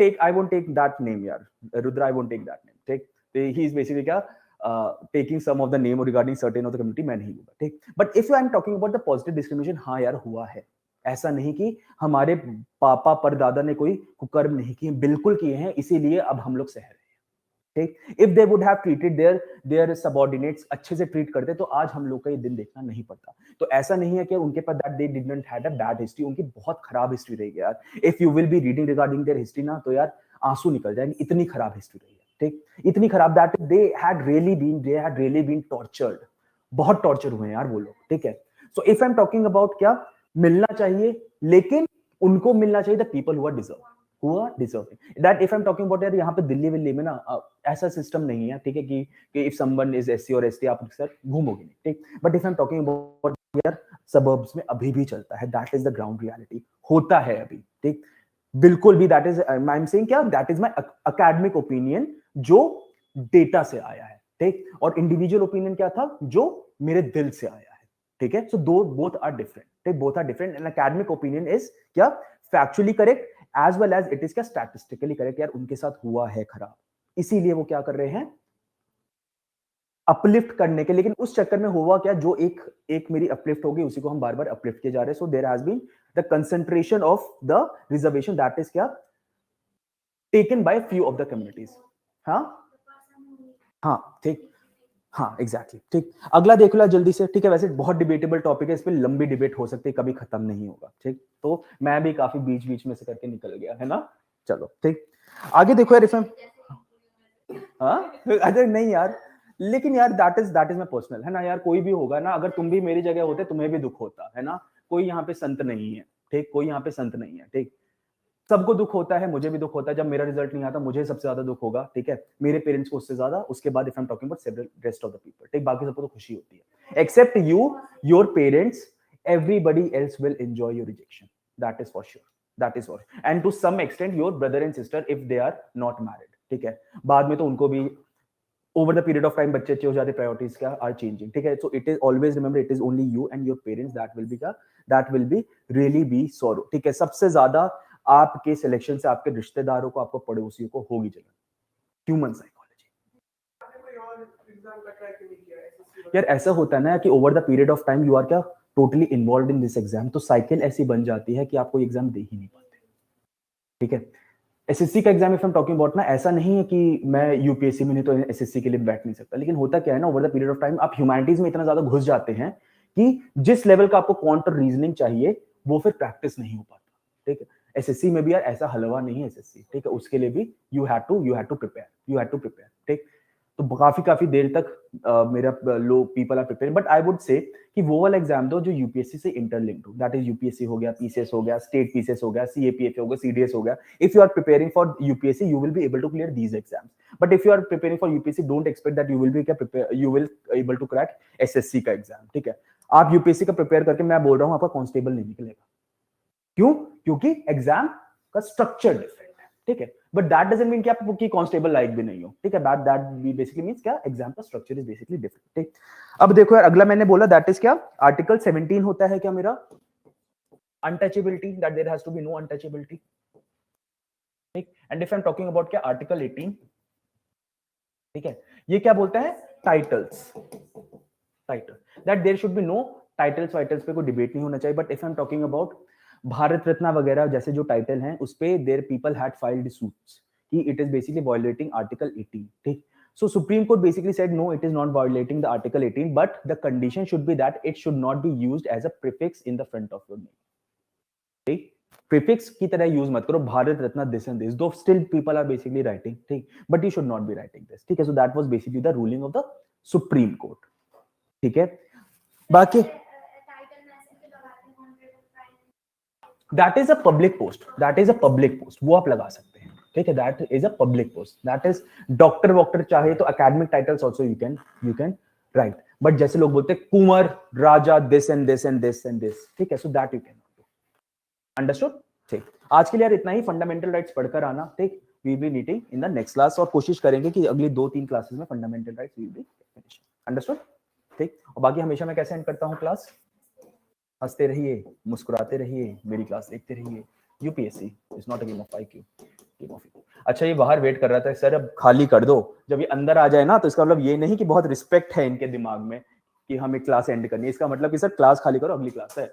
take that name यार, Rudra, I won't take that name, ठीक। ही इज बेसिकली क्या taking some of the name regarding certain of the community, मैं नहीं लूंगा, ठीक। But if I am talking about the positive discrimination, हाँ यार हुआ है, ऐसा नहीं कि हमारे पापा परदादा ने कोई कुकर्म नहीं किए, बिल्कुल किए हैं, इसीलिए अब हम लोग सह रहे हैं, ठीक, if they would have treated their subordinates अच्छे से ट्रीट करते तो आज हम लोग का ये दिन देखना नहीं पड़ता। तो ऐसा नहीं है कि उनके पास that they did not had a bad history, उनकी बहुत खराब हिस्ट्री रही है यार। If you will be reading regarding their history ना, तो यार आंसू निकल जाएंगे, इतनी खराब हिस्ट्री रही है। ठीक, इतनी खराब that they had really been tortured, बहुत टॉर्चर हुए हैं यार वो लोग। ठीक है, so if I am talking about क्या मिलना चाहिए, लेकिन उनको मिलना चाहिए the people who are deserving that. If I am talking about यार यहाँ पे दिल्ली विल्ली में ना ऐसा सिस्टम नहीं है, ठीक है, कि इफ समवन इज एससी और एसटी आप सर घूमोगे नहीं। ठीक, but if I am talking about यार सबर्ब्स में अभी भी चलता है, that is the ground reality, होता है अभी। ठीक, बिल्कुल भी, that is I am saying क्या, that is my academic opinion जो डेटा से आया है। ठीक, और इंडिविजुअल ओपिनियन क्या था, जो मेरे दिल से आया है। ठीक है, सो बोथ आर डिफरेंट। ठीक, both are different. And academic opinion is क्या factually correct as well as it is क्या स्टैटिस्टिकली करेक्ट। यार उनके साथ हुआ है खराब, इसीलिए वो क्या कर रहे हैं, अपलिफ्ट करने के। लेकिन उस चक्कर में हुआ क्या, जो एक मेरी अपलिफ्ट होगी उसी को हम बार बार अपलिफ्ट किए जा रहे हैं। So there has been the concentration of the reservation that is क्या taken by few of the communities. हाँ ठीक, हाँ एग्जैक्टली। ठीक, अगला देख लो जल्दी से। ठीक है, वैसे बहुत डिबेटेबल टॉपिक है, इस पे लंबी डिबेट हो सकती है, कभी खत्म नहीं होगा। ठीक, तो मैं भी काफी बीच बीच में से करके निकल गया है ना। चलो ठीक, आगे देखो यार। अरे नहीं यार, लेकिन यार दैट इज माय पर्सनल, है ना यार। कोई भी होगा ना, अगर तुम भी मेरी जगह होते तुम्हें भी दुख होता है ना। कोई यहाँ पे संत नहीं है। ठीक, कोई यहाँ पे संत नहीं है। ठीक, सबको दुख होता है, मुझे भी दुख होता है। जब मेरा रिजल्ट नहीं आता मुझे सबसे ज्यादा दुख होगा। ठीक है, मेरे पेरेंट्स को उससे ज्यादा, उसके बाद if I am talking about several rest of the people. ठीक, बाकी सबको तो खुशी होती है except you, your parents, everybody else will enjoy your rejection, that is for sure, that is for. And to some extent your brother and sister if they are not married. ठीक है, बाद में तो उनको भी over the period of time बच्चे अच्छे हो जाते, प्रायोरिटीज क्या आर चेंजिंग। ठीक है, so it is always remember it is only you and your parents that will be क्या, that will be really be sorrow. ठीक है, सबसे ज्यादा आपके सिलेक्शन से आपके रिश्तेदारों को, आपको पड़ोसियों को होगी जलन। Human psychology. यार ऐसा होता है ना कि over the period of time you are क्या totally involve in this exam, तो साइकिल ऐसी बन जाती है कि आपको एग्जाम दे ही नहीं पाते। ठीक है, एसएससी का exam if I am talking about ना, ऐसा नहीं है कि मैं यूपीएससी में नहीं तो एसएससी के लिए बैठ नहीं सकता। लेकिन होता क्या है ना, over the period of time आप ह्यूमैनिटीज में इतना ज्यादा घुस जाते हैं कि जिस लेवल का आपको क्वांट और रीजनिंग चाहिए वो फिर प्रैक्टिस नहीं हो पाता। ठीक है, एसएससी में भी यार ऐसा हलवा नहीं है एसएससी। ठीक है, उसके लिए भी यू हैड टू प्रिपेयर। ठीक, तो काफी देर तक मेरा लोग people are preparing, but I would say कि वो वाला एग्जाम दो जो यूपीएससी से इंटरलिंक्ड हो, दैट इज यूपीएससी हो गया, पीसीएस हो गया, स्टेट पीसीएस हो गया, सीएपीएफ हो गया, सीडीएस हो गया। If you are preparing for UPSC you will be able to clear these exams, but if you are preparing for UPSC don't expect that you will able to crack SSC का exam. ठीक है, आप UPSC का prepare करके, मैं बोल रहा हूँ आपका कांस्टेबल नहीं निकलेगा। क्यों? क्योंकि एग्जाम का स्ट्रक्चर डिफरेंट है। ठीक है, बट दैट डजंट मीन कि आप की कांस्टेबल लाइक भी नहीं हो। ठीक है, दैट बेसिकली मींस क्या, एग्जाम का स्ट्रक्चर इज बेसिकली डिफरेंट। ठीक, अब देखो यार अगला मैंने बोला दैट इज क्या, आर्टिकल 17 होता है क्या मेरा, untouchability, that there has to be no untouchability. ठीक, and if I am talking about क्या, आर्टिकल 18। ठीक है, ये क्या बोलता है, titles, that there should be no titles vitals पे कोई डिबेट नहीं होना चाहिए। But if I am talking about Bharat Ratna वगैरह जैसे जो टाइटल हैं, उस पे there people had filed suits कि it is basically violating article 18। ठीक, so supreme court basically said no, it is not violating the article 18, but the condition should be that it should not be used as a prefix in the front of your name. ठीक, prefix की तरह use मत करो, Bharat Ratna this and this, though still people are basically writing, ठीक, but you should not be writing this. ठीक है, so that was basically the ruling of the supreme court. ठीक है, बाकी that is a public post, वो आप लगा सकते हैं। ठीक है, that is a public post, that is doctor वॉक्टर चाहे तो academic titles also you can write, but जैसे लोग बोलते हैं कुंवर राजा this and this and this and this, ठीक है, so that you can do, understood। ठीक, आज के लिए यार इतना ही, फंडामेंटल राइट्स पढ़कर आना। ठीक, we will be meeting in the next class और कोशिश करेंगे कि अगली 2-3 क्लासेस में fundamental rights will be finished, understood। ठीक, और बाकी हमेशा मैं कैसे एंड करता हूँ क्लास, हंसते रहिए, मुस्कुराते रहिए, मेरी क्लास देखते रहिए। UPSC is not a game of IQ, game of EQ. अच्छा, ये बाहर वेट कर रहा था सर, अब खाली कर दो। जब ये अंदर आ जाए ना तो इसका मतलब ये नहीं कि बहुत रिस्पेक्ट है इनके दिमाग में कि हमें क्लास एंड करनी है, इसका मतलब कि सर क्लास खाली करो, अगली क्लास है।